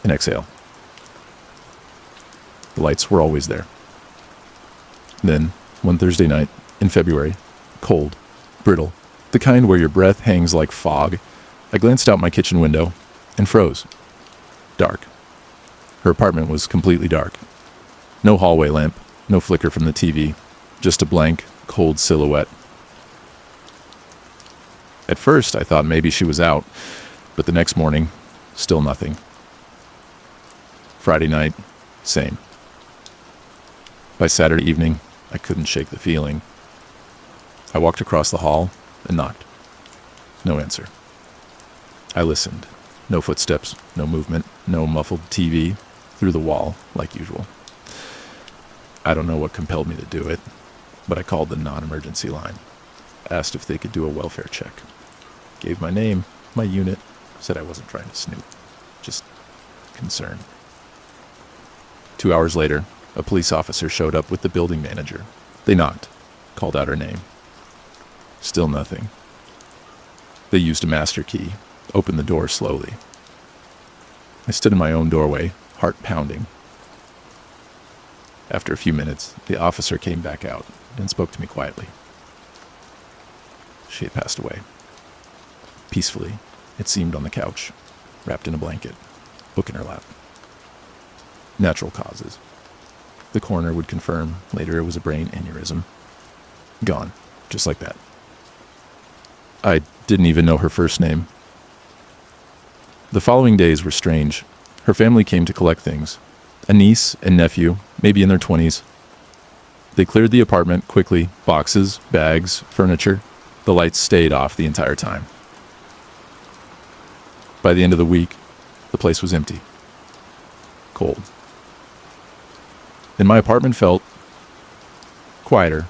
[SPEAKER 1] and exhale. The lights were always there. Then, one Thursday night, in February, cold, brittle, the kind where your breath hangs like fog, I glanced out my kitchen window and froze. Dark. Her apartment was completely dark. No hallway lamp, no flicker from the TV, just a blank, cold silhouette. At first, I thought maybe she was out, but the next morning, still nothing. Friday night, same. By Saturday evening, I couldn't shake the feeling. I walked across the hall and knocked. No answer. I listened. No footsteps, no movement, no muffled TV through the wall like usual. I don't know what compelled me to do it, but I called the non-emergency line, asked if they could do a welfare check. Gave my name, my unit, said I wasn't trying to snoop, just concerned. 2 hours later, a police officer showed up with the building manager. They knocked, called out her name. Still nothing. They used a master key, opened the door slowly. I stood in my own doorway, heart pounding. After a few minutes, the officer came back out and spoke to me quietly. She had passed away. Peacefully, it seemed, on the couch, wrapped in a blanket, book in her lap. Natural causes. The coroner would confirm later it was a brain aneurysm. Gone, just like that. I didn't even know her first name. The following days were strange. Her family came to collect things. A niece and nephew, maybe in their 20s. They cleared the apartment quickly, boxes, bags, furniture. The lights stayed off the entire time. By the end of the week, the place was empty. Cold. And my apartment felt quieter.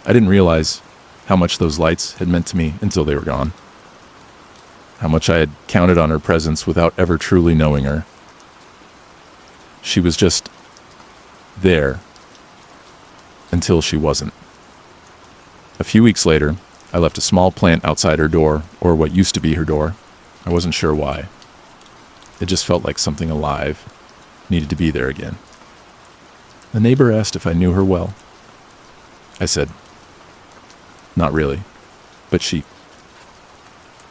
[SPEAKER 1] I didn't realize how much those lights had meant to me until they were gone. How much I had counted on her presence without ever truly knowing her. She was just there until she wasn't. A few weeks later, I left a small plant outside her door, or what used to be her door. I wasn't sure why. It just felt like something alive needed to be there again. The neighbor asked if I knew her well. I said, not really, but she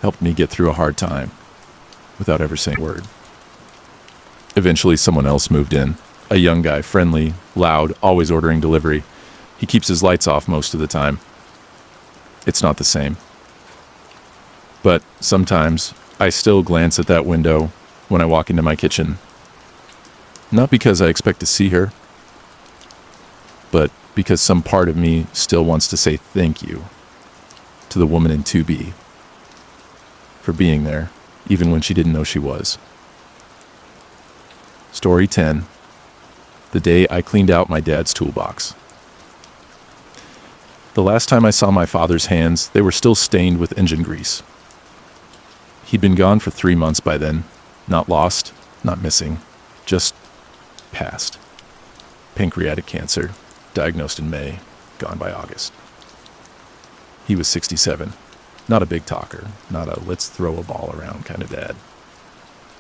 [SPEAKER 1] helped me get through a hard time without ever saying a word. Eventually, someone else moved in. A young guy, friendly, loud, always ordering delivery. He keeps his lights off most of the time. It's not the same. But sometimes, I still glance at that window when I walk into my kitchen. Not because I expect to see her, but because some part of me still wants to say thank you to the woman in 2B for being there, even when she didn't know she was. Story 10. The day I cleaned out my dad's toolbox. The last time I saw my father's hands, they were still stained with engine grease. He'd been gone for 3 months by then. Not lost, not missing, just passed. Pancreatic cancer, diagnosed in May, gone by August. He was 67. Not a big talker, not a let's throw a ball around kind of dad.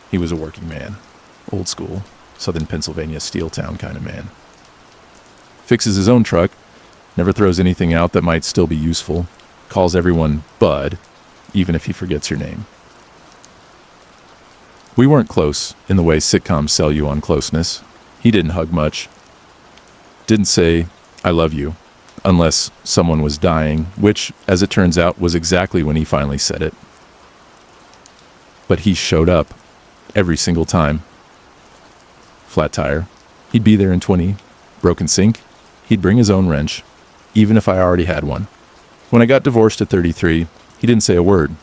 [SPEAKER 1] He was a working man, old school, Southern Pennsylvania steel town kind of man. Fixes his own truck, never throws anything out that might still be useful, calls everyone Bud, even if he forgets your name. We weren't close in the way sitcoms sell you on closeness. He didn't hug much. Didn't say, I love you, unless someone was dying, which, as it turns out, was exactly when he finally said it. But he showed up every single time. Flat tire, he'd be there in 20. Broken sink, he'd bring his own wrench, even if I already had one. When I got divorced at 33, he didn't say a word.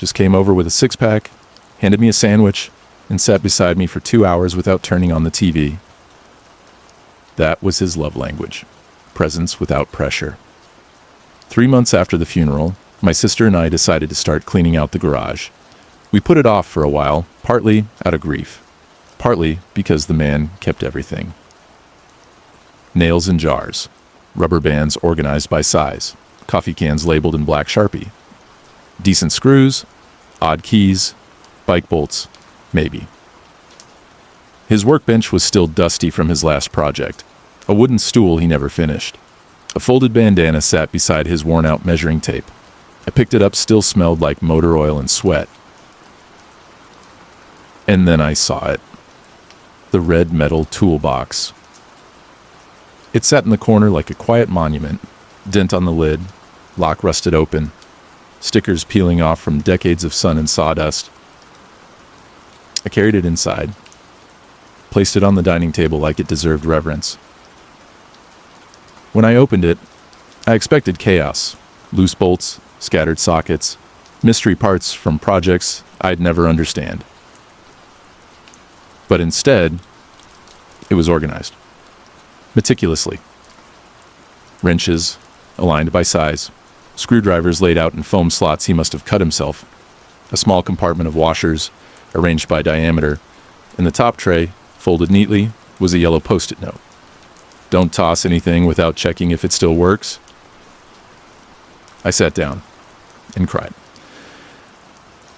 [SPEAKER 1] Just came over with a six-pack, handed me a sandwich, and sat beside me for 2 hours without turning on the TV. That was his love language. Presence without pressure. 3 months after the funeral, my sister and I decided to start cleaning out the garage. We put it off for a while, partly out of grief, partly because the man kept everything. Nails in jars, rubber bands organized by size, coffee cans labeled in black Sharpie, decent screws, odd keys, bike bolts, maybe. His workbench was still dusty from his last project, a wooden stool he never finished. A folded bandana sat beside his worn-out measuring tape. I picked it up, still smelled like motor oil and sweat. And then I saw it. The red metal toolbox. It sat in the corner like a quiet monument, dent on the lid, lock rusted open, stickers peeling off from decades of sun and sawdust. I carried it inside, placed it on the dining table like it deserved reverence. When I opened it, I expected chaos, loose bolts, scattered sockets, mystery parts from projects I'd never understand. But instead, it was organized, meticulously. Wrenches, aligned by size, screwdrivers laid out in foam slots he must have cut himself, a small compartment of washers, arranged by diameter, and the top tray, folded neatly, was a yellow post-it note. Don't toss anything without checking if it still works. I sat down and cried.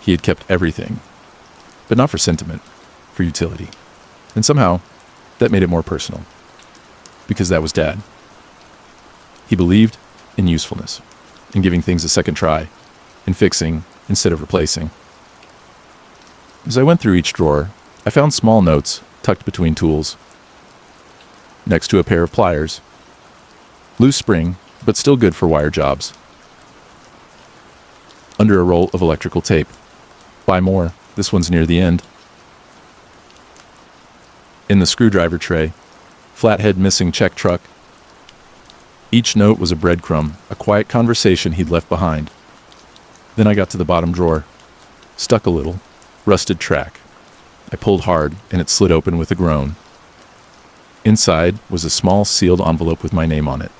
[SPEAKER 1] He had kept everything, but not for sentiment, for utility. And somehow, that made it more personal, because that was Dad. He believed in usefulness, in giving things a second try, in fixing instead of replacing. As I went through each drawer, I found small notes tucked between tools. Next to a pair of pliers. Loose spring, but still good for wire jobs. Under a roll of electrical tape. Buy more, this one's near the end. In the screwdriver tray, flathead missing check truck. Each note was a breadcrumb, a quiet conversation he'd left behind. Then I got to the bottom drawer. Stuck a little. Rusted track. I pulled hard, and it slid open with a groan. Inside was a small sealed envelope with my name on it.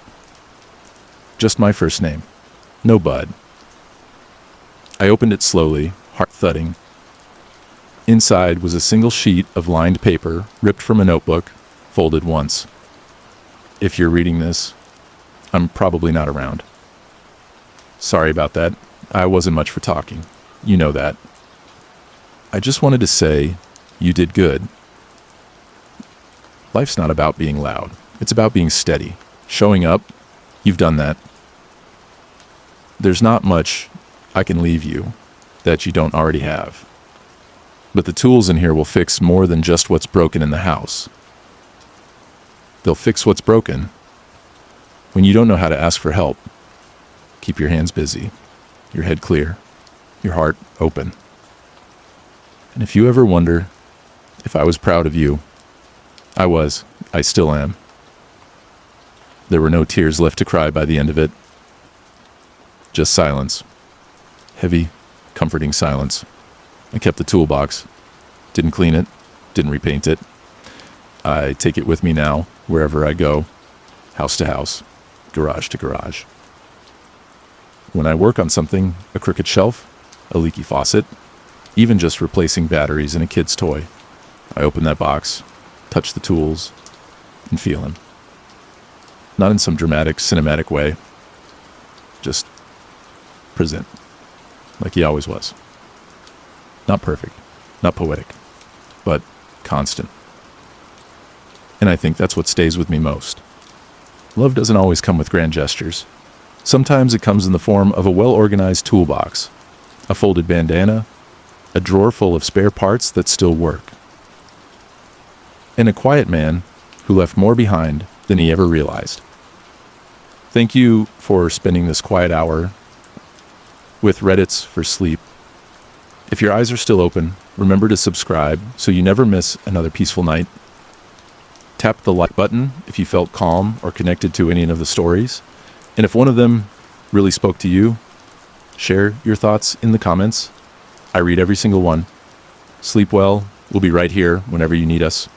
[SPEAKER 1] Just my first name. No Bud. I opened it slowly, heart thudding. Inside was a single sheet of lined paper, ripped from a notebook, folded once. If you're reading this, I'm probably not around. Sorry about that. I wasn't much for talking. You know that. I just wanted to say, you did good. Life's not about being loud. It's about being steady. Showing up. You've done that. There's not much I can leave you that you don't already have. But the tools in here will fix more than just what's broken in the house. They'll fix what's broken. When you don't know how to ask for help, keep your hands busy, your head clear, your heart open. And if you ever wonder if I was proud of you, I was. I still am. There were no tears left to cry by the end of it. Just silence. Heavy, comforting silence. I kept the toolbox. Didn't clean it. Didn't repaint it. I take it with me now, wherever I go. House to house. Garage to garage. When I work on something, a crooked shelf, a leaky faucet, even just replacing batteries in a kid's toy, I open that box, touch the tools, and feel him. Not in some dramatic, cinematic way. Just present, like he always was. Not perfect, not poetic, but constant. And I think that's what stays with me most. Love doesn't always come with grand gestures. Sometimes it comes in the form of a well-organized toolbox, a folded bandana, a drawer full of spare parts that still work, and a quiet man who left more behind than he ever realized. Thank you for spending this quiet hour with Reddits for sleep. If your eyes are still open, remember to subscribe so you never miss another peaceful night. Tap the like button if you felt calm or connected to any of the stories. And if one of them really spoke to you, share your thoughts in the comments. I read every single one. Sleep well. We'll be right here whenever you need us.